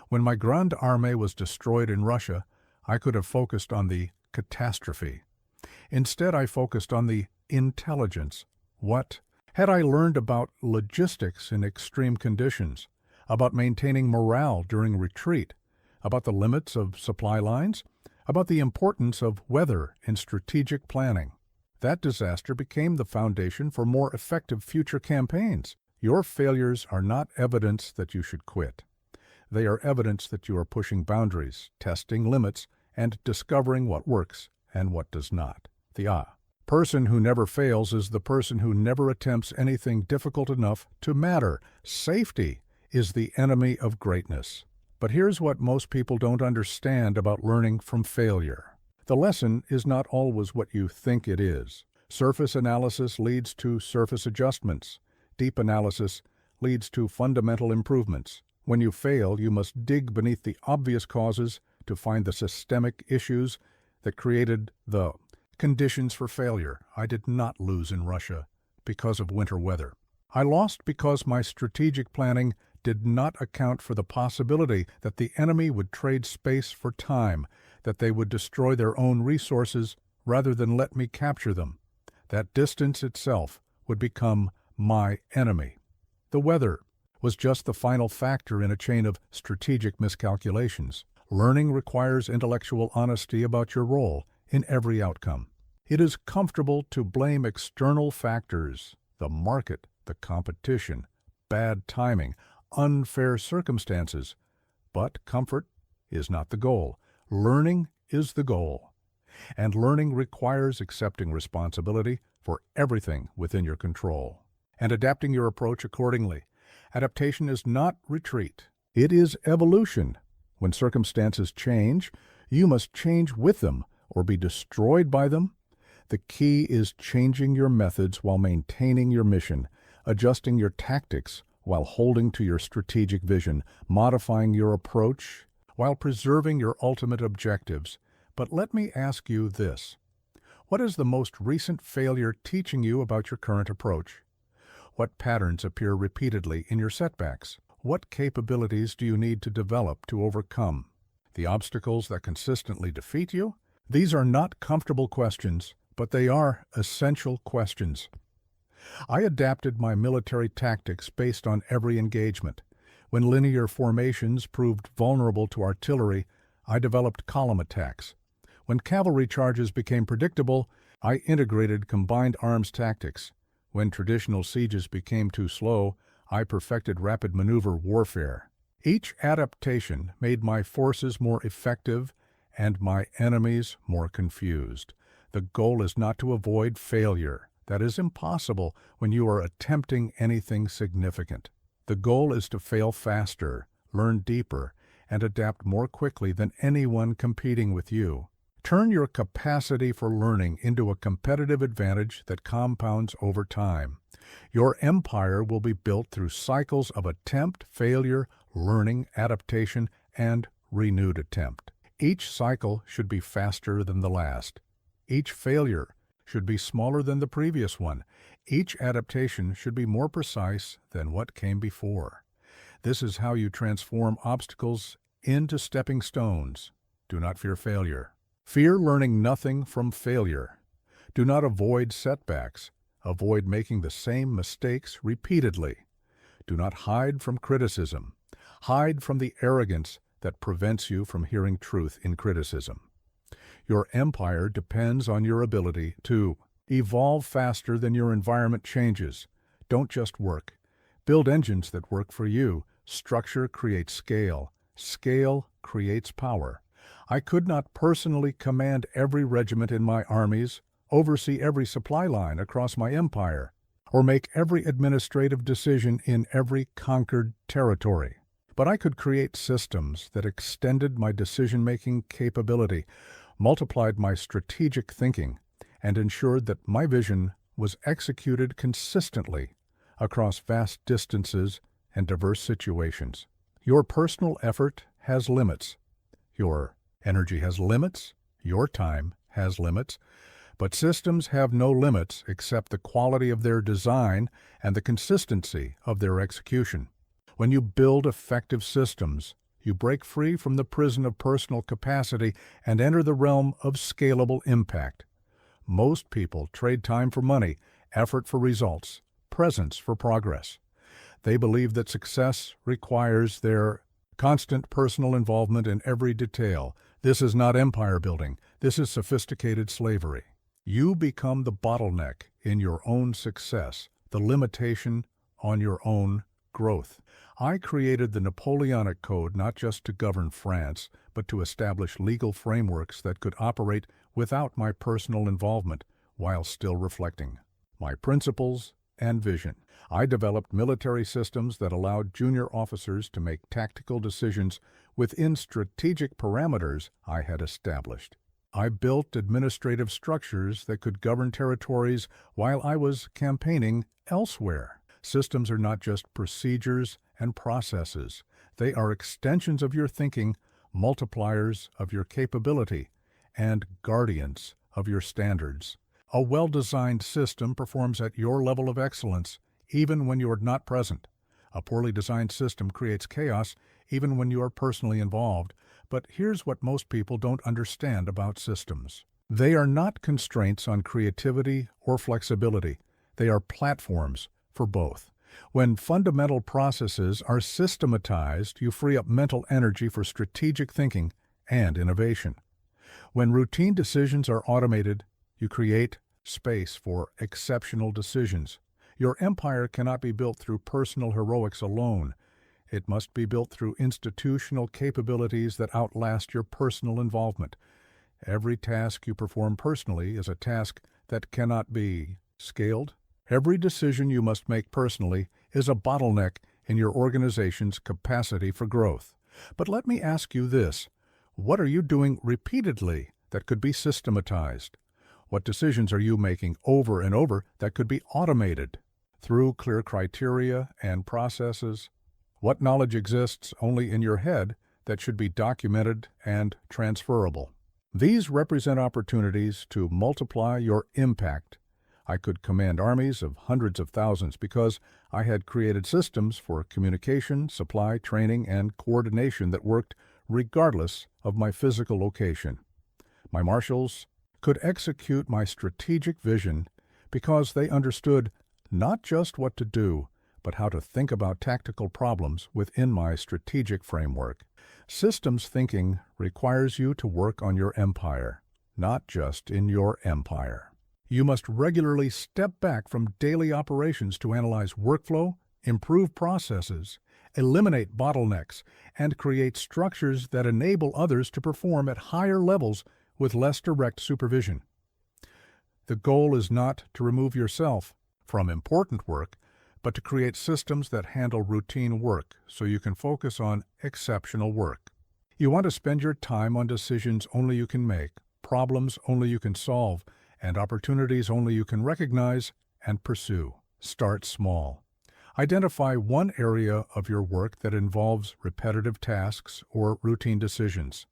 When my Grande Armée was destroyed in Russia, I could have focused on the catastrophe. Instead, I focused on the intelligence. What had I learned about logistics in extreme conditions, about maintaining morale during retreat, about the limits of supply lines, about the importance of weather in strategic planning? That disaster became the foundation for more effective future campaigns. Your failures are not evidence that you should quit. They are evidence that you are pushing boundaries, testing limits, and discovering what works and what does not. The person who never fails is the person who never attempts anything difficult enough to matter. Safety is the enemy of greatness. But here's what most people don't understand about learning from failure. The lesson is not always what you think it is. Surface analysis leads to surface adjustments. Deep analysis leads to fundamental improvements. When you fail, you must dig beneath the obvious causes to find the systemic issues that created the conditions for failure. I did not lose in Russia because of winter weather. I lost because my strategic planning did not account for the possibility that the enemy would trade space for time, that they would destroy their own resources rather than let me capture them. That distance itself would become my enemy. The weather was just the final factor in a chain of strategic miscalculations. Learning requires intellectual honesty about your role in every outcome. It is comfortable to blame external factors, the market, the competition, bad timing, unfair circumstances. But comfort is not the goal. Learning is the goal. And learning requires accepting responsibility for everything within your control and adapting your approach accordingly. Adaptation is not retreat. It is evolution. When circumstances change, you must change with them or be destroyed by them. The key is changing your methods while maintaining your mission, adjusting your tactics while holding to your strategic vision, modifying your approach while preserving your ultimate objectives. But let me ask you this. What is the most recent failure teaching you about your current approach? What patterns appear repeatedly in your setbacks? What capabilities do you need to develop to overcome? The obstacles that consistently defeat you? These are not comfortable questions, but they are essential questions. I adapted my military tactics based on every engagement. When linear formations proved vulnerable to artillery, I developed column attacks. When cavalry charges became predictable, I integrated combined arms tactics. When traditional sieges became too slow, I perfected rapid maneuver warfare. Each adaptation made my forces more effective and my enemies more confused. The goal is not to avoid failure. That is impossible when you are attempting anything significant. The goal is to fail faster, learn deeper, and adapt more quickly than anyone competing with you. Turn your capacity for learning into a competitive advantage that compounds over time. Your empire will be built through cycles of attempt, failure, learning, adaptation, and renewed attempt. Each cycle should be faster than the last. Each failure should be smaller than the previous one. Each adaptation should be more precise than what came before. This is how you transform obstacles into stepping stones. Do not fear failure. Fear learning nothing from failure. Do not avoid setbacks. Avoid making the same mistakes repeatedly. Do not hide from criticism. Hide from the arrogance that prevents you from hearing truth in criticism. Your empire depends on your ability to evolve faster than your environment changes. Don't just work. Build engines that work for you. Structure creates scale. Scale creates power. I could not personally command every regiment in my armies, oversee every supply line across my empire, or make every administrative decision in every conquered territory. But I could create systems that extended my decision-making capability, multiplied my strategic thinking, and ensured that my vision was executed consistently across vast distances and diverse situations. Your personal effort has limits. Your energy has limits. Your time has limits. But systems have no limits except the quality of their design and the consistency of their execution. When you build effective systems, you break free from the prison of personal capacity and enter the realm of scalable impact. Most people trade time for money, effort for results, presence for progress. They believe that success requires their constant personal involvement in every detail. This is not empire building. This is sophisticated slavery. You become the bottleneck in your own success, the limitation on your own growth. I created the Napoleonic Code not just to govern France, but to establish legal frameworks that could operate without my personal involvement while still reflecting my principles and vision. I developed military systems that allowed junior officers to make tactical decisions within strategic parameters I had established. I built administrative structures that could govern territories while I was campaigning elsewhere. Systems are not just procedures and processes. They are extensions of your thinking, multipliers of your capability, and guardians of your standards. A well-designed system performs at your level of excellence, even when you are not present. A poorly designed system creates chaos, even when you are personally involved. But here's what most people don't understand about systems. They are not constraints on creativity or flexibility. They are platforms for both. When fundamental processes are systematized, you free up mental energy for strategic thinking and innovation. When routine decisions are automated, you create space for exceptional decisions. Your empire cannot be built through personal heroics alone. It must be built through institutional capabilities that outlast your personal involvement. Every task you perform personally is a task that cannot be scaled. Every decision you must make personally is a bottleneck in your organization's capacity for growth. But let me ask you this: what are you doing repeatedly that could be systematized? What decisions are you making over and over that could be automated through clear criteria and processes? What knowledge exists only in your head that should be documented and transferable? These represent opportunities to multiply your impact. I could command armies of hundreds of thousands because I had created systems for communication, supply, training, and coordination that worked regardless of my physical location. My marshals could execute my strategic vision because they understood not just what to do, but how to think about tactical problems within my strategic framework. Systems thinking requires you to work on your empire, not just in your empire. You must regularly step back from daily operations to analyze workflow, improve processes, eliminate bottlenecks, and create structures that enable others to perform at higher levels with less direct supervision. The goal is not to remove yourself from important work, but to create systems that handle routine work so you can focus on exceptional work. You want to spend your time on decisions only you can make, problems only you can solve, and opportunities only you can recognize and pursue. Start small. Identify one area of your work that involves repetitive tasks or routine decisions.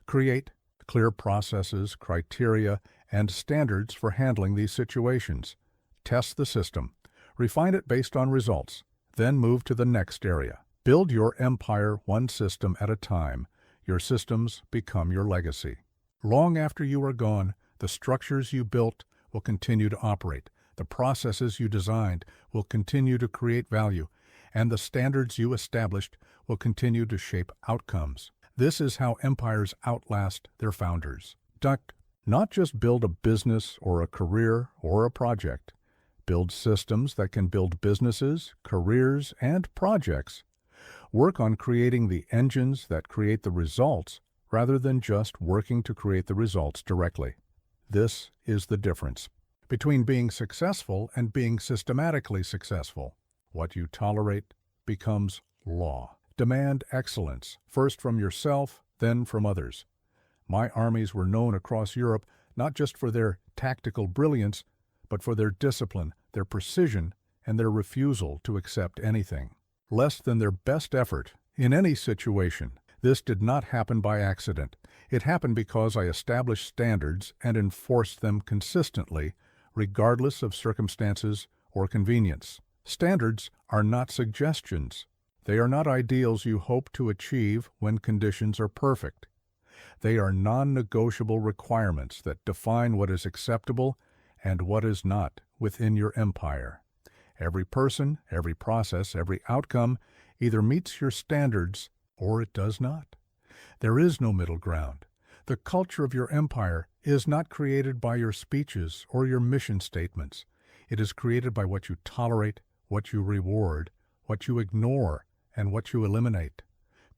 Create clear processes, criteria, and standards for handling these situations. Test the system. Refine it based on results. Then move to the next area. Build your empire one system at a time. Your systems become your legacy. Long after you are gone, the structures you built will continue to operate. The processes you designed will continue to create value, and the standards you established will continue to shape outcomes. This is how empires outlast their founders. Not just build a business or a career or a project. Build systems that can build businesses, careers, and projects. Work on creating the engines that create the results rather than just working to create the results directly. This is the difference between being successful and being systematically successful. What you tolerate becomes law. Demand excellence, first from yourself, then from others. My armies were known across Europe not just for their tactical brilliance, but for their discipline, their precision, and their refusal to accept anything less than their best effort in any situation. This did not happen by accident. It happened because I established standards and enforced them consistently, regardless of circumstances or convenience. Standards are not suggestions. They are not ideals you hope to achieve when conditions are perfect. They are non-negotiable requirements that define what is acceptable and what is not within your empire. Every person, every process, every outcome either meets your standards or it does not. There is no middle ground. The culture of your empire is not created by your speeches or your mission statements. It is created by what you tolerate, what you reward, what you ignore, and what you eliminate.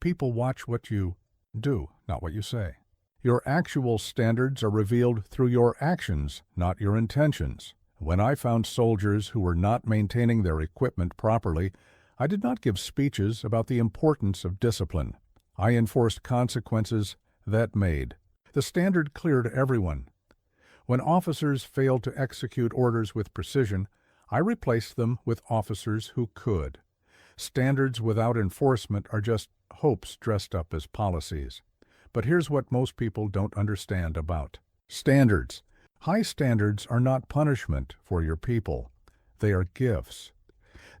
People watch what you do, not what you say. Your actual standards are revealed through your actions, not your intentions. When I found soldiers who were not maintaining their equipment properly, I did not give speeches about the importance of discipline. I enforced consequences that made the standard clear to everyone. When officers failed to execute orders with precision, I replaced them with officers who could. Standards without enforcement are just hopes dressed up as policies. But here's what most people don't understand about standards. High standards are not punishment for your people. They are gifts.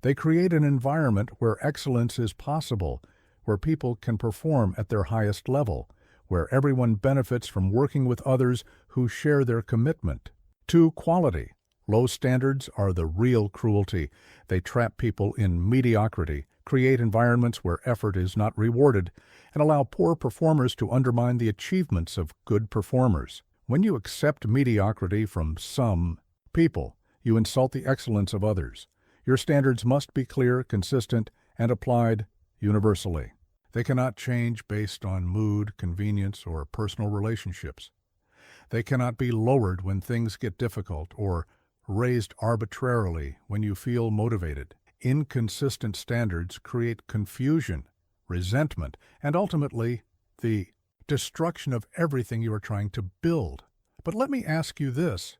They create an environment where excellence is possible, where people can perform at their highest level, where everyone benefits from working with others who share their commitment to quality. Low standards are the real cruelty. They trap people in mediocrity, create environments where effort is not rewarded, and allow poor performers to undermine the achievements of good performers. When you accept mediocrity from some people, you insult the excellence of others. Your standards must be clear, consistent, and applied universally. They cannot change based on mood, convenience, or personal relationships. They cannot be lowered when things get difficult or raised arbitrarily when you feel motivated. Inconsistent standards create confusion, resentment, and ultimately the destruction of everything you are trying to build. But let me ask you this.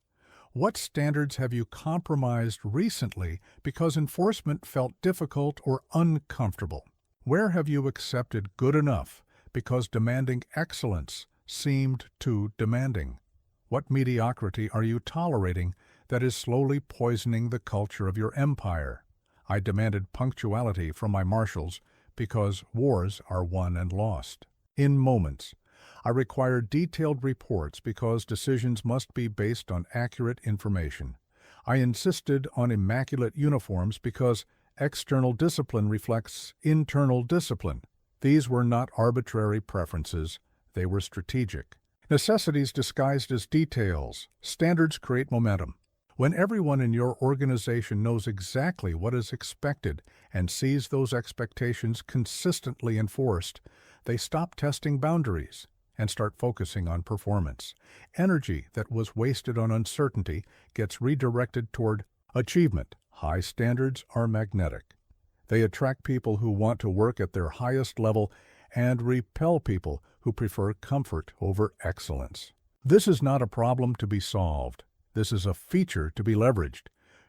What standards have you compromised recently because enforcement felt difficult or uncomfortable? Where have you accepted good enough because demanding excellence seemed too demanding? What mediocrity are you tolerating that is slowly poisoning the culture of your empire? I demanded punctuality from my marshals because wars are won and lost. in moments. I require detailed reports because decisions must be based on accurate information. I insisted on immaculate uniforms because external discipline reflects internal discipline. These were not arbitrary preferences, they were strategic. Necessities disguised as details. Standards create momentum. When everyone in your organization knows exactly what is expected and sees those expectations consistently enforced, they stop testing boundaries and start focusing on performance. Energy that was wasted on uncertainty gets redirected toward achievement. High standards are magnetic. They attract people who want to work at their highest level and repel people who prefer comfort over excellence. This is not a problem to be solved. This is a feature to be leveraged.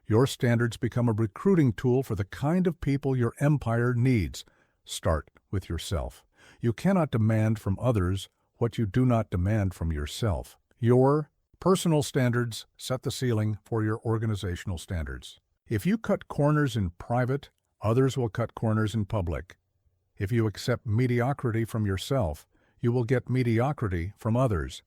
Your standards become a recruiting tool for the kind of people your empire needs. Start with yourself. You cannot demand from others what you do not demand from yourself. Your personal standards set the ceiling for your organizational standards. If you cut corners in private, others will cut corners in public. If you accept mediocrity from yourself, you will get mediocrity from others.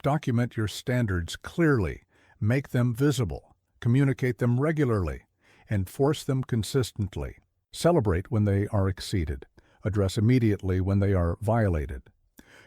Document your standards clearly. Make them visible. Communicate them regularly. Enforce them consistently. Celebrate when they are exceeded. Address immediately when they are violated.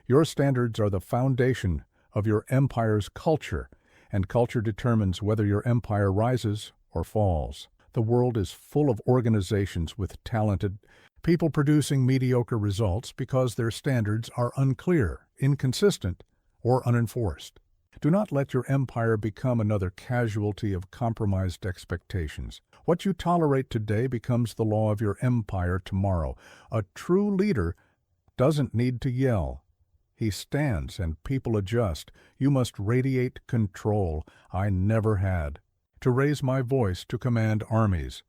Your standards are the foundation of your empire's culture, and culture determines whether your empire rises or falls. The world is full of organizations with talented people producing mediocre results because their standards are unclear, inconsistent, or unenforced. Do not let your empire become another casualty of compromised expectations. What you tolerate today becomes the law of your empire tomorrow. A true leader doesn't need to yell. He stands and people adjust. You must radiate control. I never had to raise my voice to command armies.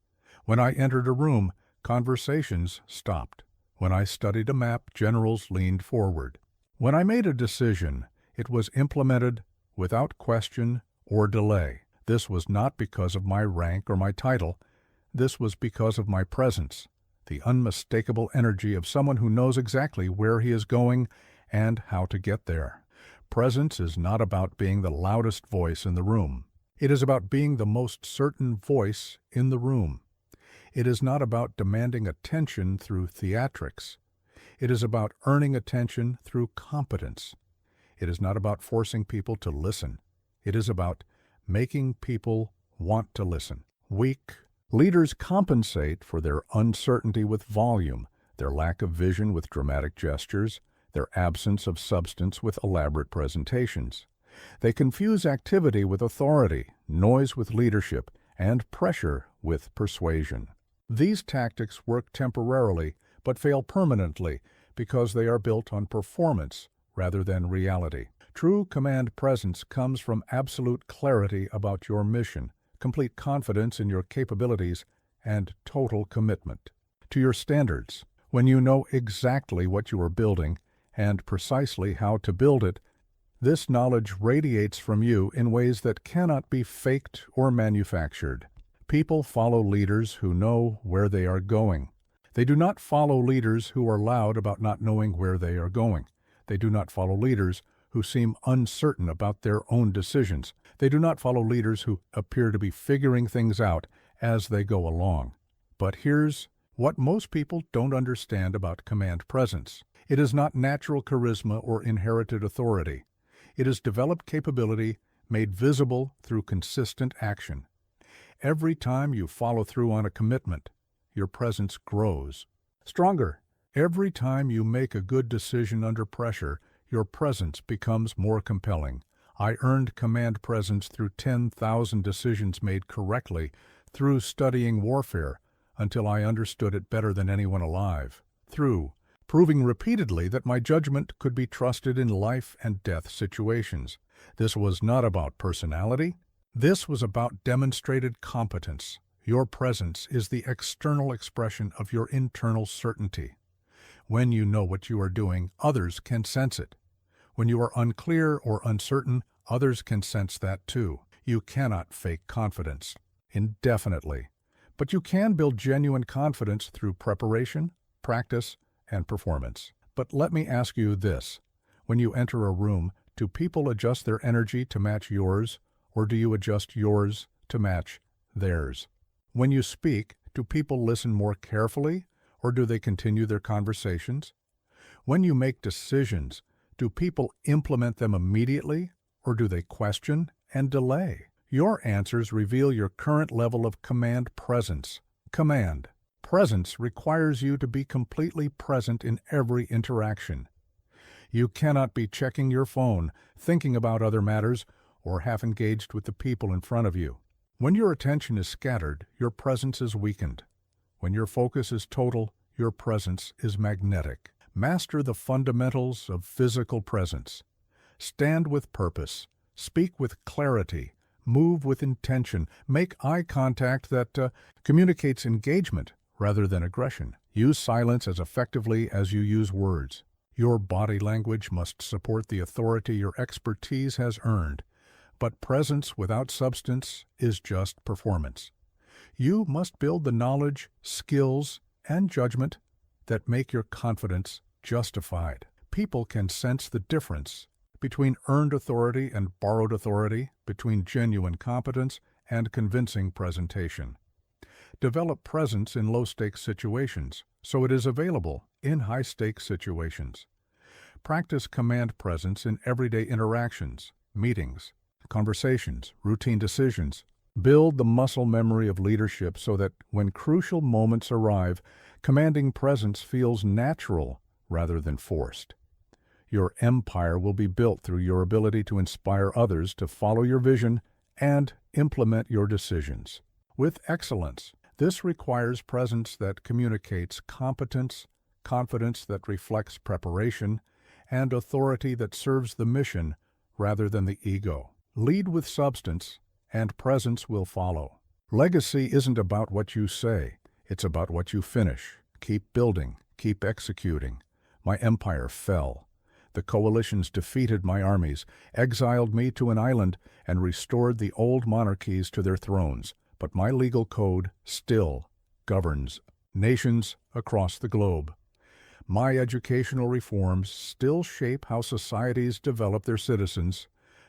When I entered a room, conversations stopped. When I studied a map, generals leaned forward. When I made a decision, it was implemented without question or delay. This was not because of my rank or my title. This was because of my presence, the unmistakable energy of someone who knows exactly where he is going and how to get there. Presence is not about being the loudest voice in the room. It is about being the most certain voice in the room. It is not about demanding attention through theatrics. It is about earning attention through competence. It is not about forcing people to listen. It is about making people want to listen. Weak leaders compensate for their uncertainty with volume, their lack of vision with dramatic gestures, their absence of substance with elaborate presentations. They confuse activity with authority, noise with leadership, and pressure with persuasion. These tactics work temporarily but fail permanently because they are built on performance rather than reality. True command presence comes from absolute clarity about your mission, complete confidence in your capabilities, and total commitment to your standards. When you know exactly what you are building and precisely how to build it, this knowledge radiates from you in ways that cannot be faked or manufactured. People follow leaders who know where they are going. They do not follow leaders who are loud about not knowing where they are going. They do not follow leaders who seem uncertain about their own decisions. They do not follow leaders who appear to be figuring things out as they go along. But here's what most people don't understand about command presence. It is not natural charisma or inherited authority. It is developed capability made visible through consistent action. Every time you follow through on a commitment, your presence grows stronger. Every time you make a good decision under pressure, your presence becomes more compelling. I earned command presence through 10,000 decisions made correctly, through studying warfare, until I understood it better than anyone alive, through proving repeatedly that my judgment could be trusted in life and death situations. This was not about personality. This was about demonstrated competence. Your presence is the external expression of your internal certainty. When you know what you are doing, others can sense it. When you are unclear or uncertain, others can sense that too. You cannot fake confidence indefinitely, but you can build genuine confidence through preparation, practice, and performance. But let me ask you this. When you enter a room, do people adjust their energy to match yours, or do you adjust yours to match theirs? When you speak, do people listen more carefully, or do they continue their conversations? When you make decisions, do people implement them immediately, or do they question and delay? Your answers reveal your current level of command presence. Command presence requires you to be completely present in every interaction. You cannot be checking your phone, thinking about other matters, or half engaged with the people in front of you. When your attention is scattered, your presence is weakened. When your focus is total, your presence is magnetic. Master the fundamentals of physical presence. Stand with purpose. Speak with clarity. Move with intention. Make eye contact that communicates engagement rather than aggression. Use silence as effectively as you use words. Your body language must support the authority your expertise has earned, but presence without substance is just performance. You must build the knowledge, skills, and judgment that make your confidence justified. People can sense the difference between earned authority and borrowed authority, between genuine competence and convincing presentation. Develop presence in low-stakes situations, so it is available in high-stakes situations. Practice command presence in everyday interactions, meetings, conversations, routine decisions. Build the muscle memory of leadership so that when crucial moments arrive, commanding presence feels natural rather than forced. Your empire will be built through your ability to inspire others to follow your vision and implement your decisions with excellence. This requires presence that communicates competence, confidence that reflects preparation, and authority that serves the mission rather than the ego. Lead with substance, and presence will follow. Legacy isn't about what you say, it's about what you finish. Keep building, keep executing. My empire fell. The coalitions defeated my armies, exiled me to an island, and restored the old monarchies to their thrones. But my legal code still governs nations across the globe. My educational reforms still shape how societies develop their citizens.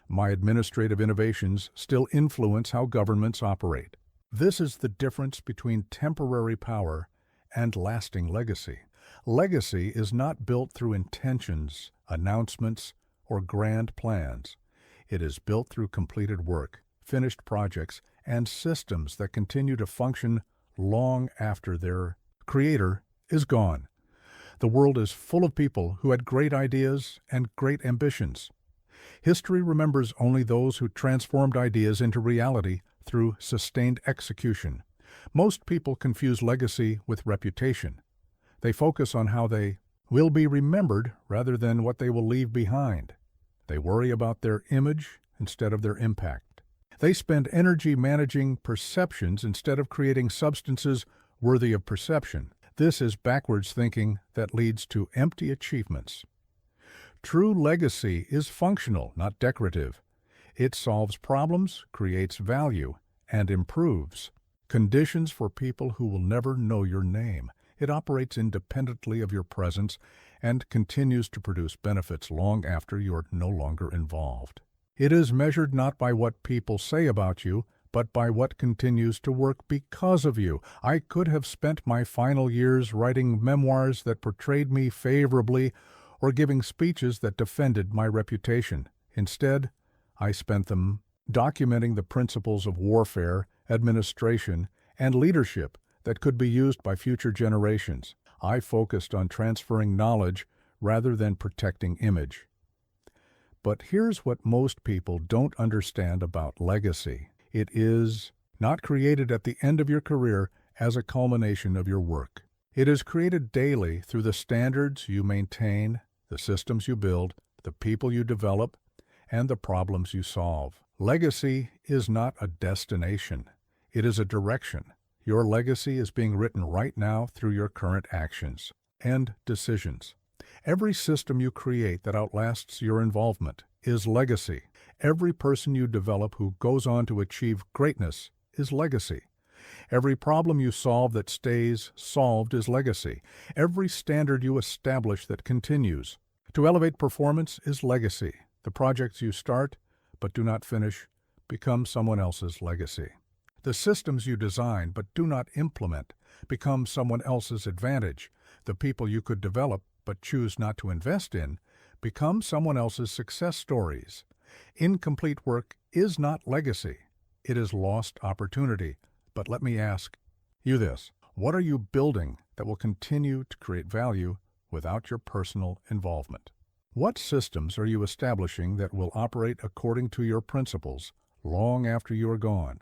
My administrative innovations still influence how governments operate. This is the difference between temporary power and lasting legacy. Legacy is not built through intentions, announcements, or grand plans. It is built through completed work, finished projects, and systems that continue to function long after their creator is gone. The world is full of people who had great ideas and great ambitions. History remembers only those who transformed ideas into reality through sustained execution. Most people confuse legacy with reputation. They focus on how they will be remembered rather than what they will leave behind. They worry about their image instead of their impact. They spend energy managing perceptions instead of creating substances worthy of perception. This is backwards thinking that leads to empty achievements. True legacy is functional, not decorative. It solves problems, creates value, and improves conditions for people who will never know your name. It operates independently of your presence and continues to produce benefits long after you're no longer involved. It is measured not by what people say about you, but by what continues to work because of you. I could have spent my final years writing memoirs that portrayed me favorably or giving speeches that defended my reputation. Instead, I spent them documenting the principles of warfare, administration, and leadership that could be used by future generations. I focused on transferring knowledge rather than protecting image. But here's what most people don't understand about legacy. It is not created at the end of your career as a culmination of your work. It is created daily through the standards you maintain, the systems you build, the people you develop, and the problems you solve. Legacy is not a destination. It is a direction. Your legacy is being written right now through your current actions and decisions. Every system you create that outlasts your involvement is legacy. Every person you develop who goes on to achieve greatness is legacy. Every problem you solve that stays solved is legacy. Every standard you establish that continues. To elevate performance is legacy. The projects you start but do not finish become someone else's legacy. The systems you design but do not implement become someone else's advantage. The people you could develop but choose not to invest in become someone else's success stories. Incomplete work is not legacy. It is lost opportunity. But let me ask you this: what are you building that will continue to create value without your personal involvement? What systems are you establishing that will operate according to your principles long after you are gone?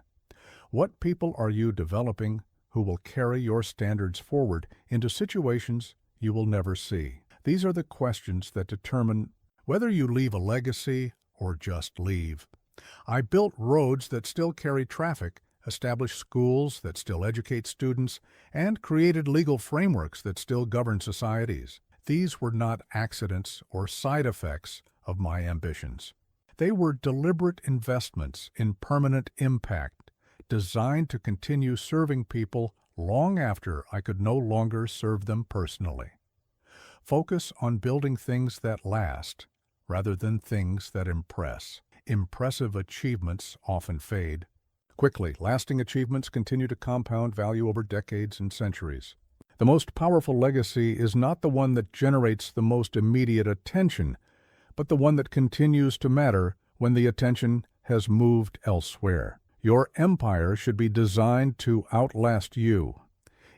What people are you developing who will carry your standards forward into situations you will never see? These are the questions that determine whether you leave a legacy or just leave. I built roads that still carry traffic, established schools that still educate students, and created legal frameworks that still govern societies. These were not accidents or side effects of my ambitions. They were deliberate investments in permanent impact, designed to continue serving people long after I could no longer serve them personally. Focus on building things that last, rather than things that impress. Impressive achievements often fade. Quickly, lasting achievements continue to compound value over decades and centuries. The most powerful legacy is not the one that generates the most immediate attention, but the one that continues to matter when the attention has moved elsewhere. Your empire should be designed to outlast you.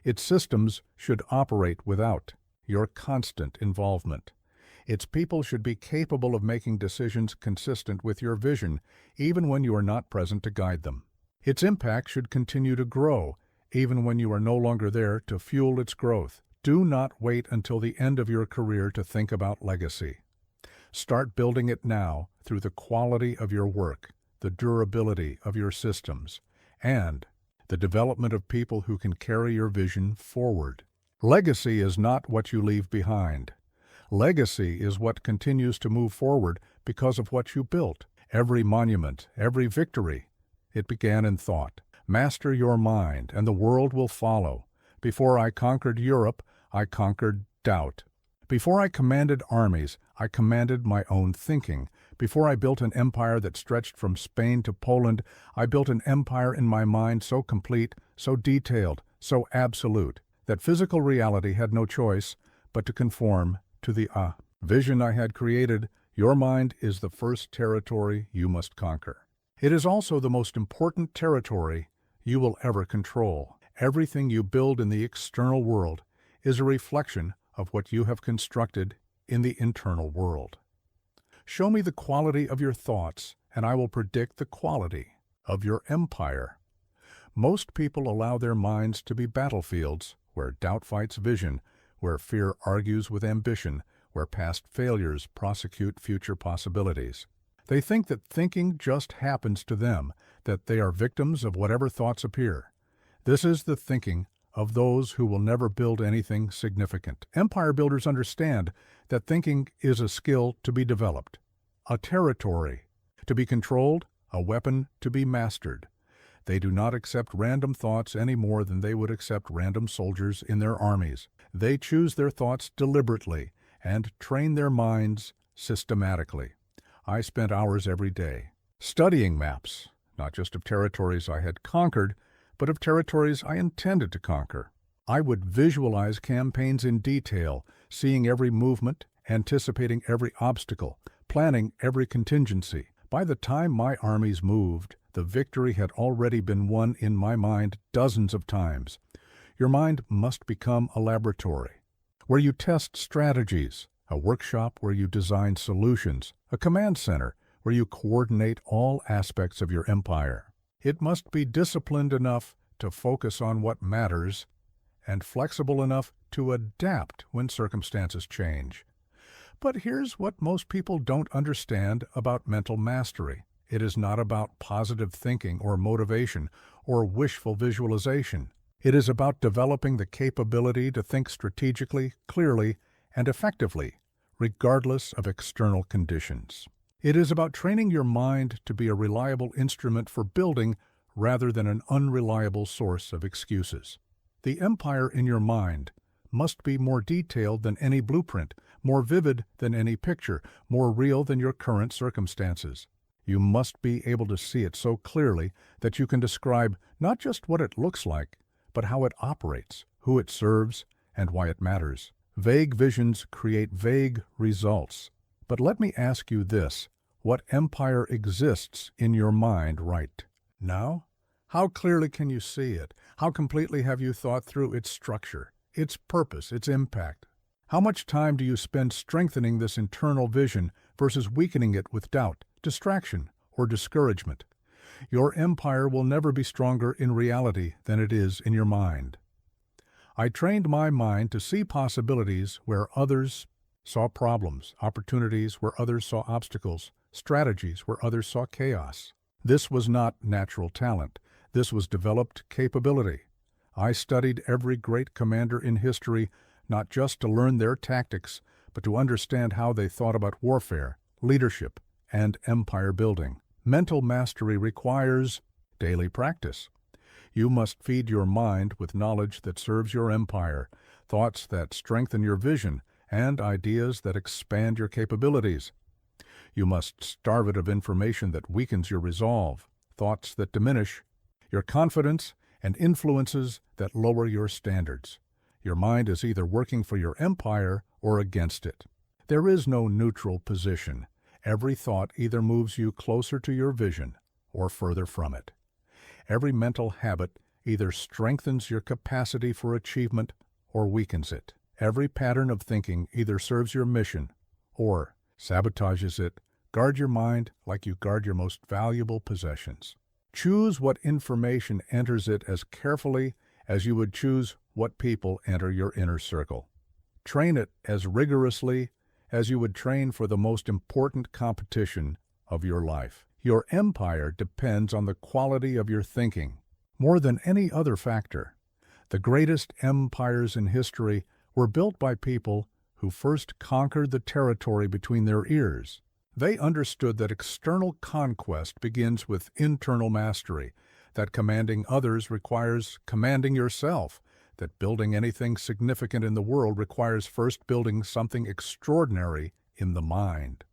Its systems should operate without your constant involvement. Its people should be capable of making decisions consistent with your vision, even when you are not present to guide them. Its impact should continue to grow, even when you are no longer there to fuel its growth. Do not wait until the end of your career to think about legacy. Start building it now through the quality of your work, the durability of your systems, and the development of people who can carry your vision forward. Legacy is not what you leave behind. Legacy is what continues to move forward because of what you built. Every monument, every victory, it began in thought. Master your mind, and the world will follow. Before I conquered Europe, I conquered doubt. Before I commanded armies, I commanded my own thinking. Before I built an empire that stretched from Spain to Poland, I built an empire in my mind so complete, so detailed, so absolute, that physical reality had no choice but to conform to the vision I had created. Your mind is the first territory you must conquer. It is also the most important territory you will ever control. Everything you build in the external world is a reflection of what you have constructed in the internal world. Show me the quality of your thoughts, and I will predict the quality of your empire. Most people allow their minds to be battlefields where doubt fights vision, where fear argues with ambition, where past failures prosecute future possibilities. They think that thinking just happens to them, that they are victims of whatever thoughts appear. This is the thinking of those who will never build anything significant. Empire builders understand that thinking is a skill to be developed, a territory to be controlled, a weapon to be mastered. They do not accept random thoughts any more than they would accept random soldiers in their armies. They choose their thoughts deliberately and train their minds systematically. I spent hours every day studying maps, not just of territories I had conquered, but of territories I intended to conquer. I would visualize campaigns in detail, seeing every movement, anticipating every obstacle, planning every contingency. By the time my armies moved, the victory had already been won in my mind dozens of times. Your mind must become a laboratory, where you test strategies, a workshop where you design solutions, a command center where you coordinate all aspects of your empire. It must be disciplined enough to focus on what matters and flexible enough to adapt when circumstances change. But here's what most people don't understand about mental mastery. It is not about positive thinking or motivation or wishful visualization. It is about developing the capability to think strategically, clearly, and effectively, regardless of external conditions. It is about training your mind to be a reliable instrument for building rather than an unreliable source of excuses. The empire in your mind must be more detailed than any blueprint, more vivid than any picture, more real than your current circumstances. You must be able to see it so clearly that you can describe not just what it looks like, but how it operates, who it serves, and why it matters. Vague visions create vague results. But let me ask you this: what empire exists in your mind right now? How clearly can you see it? How completely have you thought through its structure, its purpose, its impact? How much time do you spend strengthening this internal vision versus weakening it with doubt, distraction, or discouragement? Your empire will never be stronger in reality than it is in your mind. I trained my mind to see possibilities where others saw problems, opportunities where others saw obstacles, strategies where others saw chaos. This was not natural talent. This was developed capability. I studied every great commander in history not just to learn their tactics, but to understand how they thought about warfare, leadership, and empire building. Mental mastery requires daily practice. You must feed your mind with knowledge that serves your empire, thoughts that strengthen your vision, and ideas that expand your capabilities. You must starve it of information that weakens your resolve, thoughts that diminish your confidence, and influences that lower your standards. Your mind is either working for your empire or against it. There is no neutral position. Every thought either moves you closer to your vision or further from it. Every mental habit either strengthens your capacity for achievement or weakens it. Every pattern of thinking either serves your mission or sabotages it. Guard your mind like you guard your most valuable possessions. Choose what information enters it as carefully as you would choose what people enter your inner circle. Train it as rigorously as you would train for the most important competition of your life. Your empire depends on the quality of your thinking more than any other factor. The greatest empires in history were built by people who first conquered the territory between their ears. They understood that external conquest begins with internal mastery, that commanding others requires commanding yourself, that building anything significant in the world requires first building something extraordinary in the mind.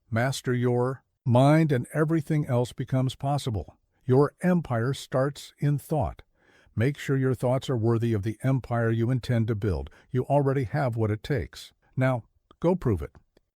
Master your mind and everything else becomes possible. Your empire starts in thought. Make sure your thoughts are worthy of the empire you intend to build. You already have what it takes. Now, go prove it.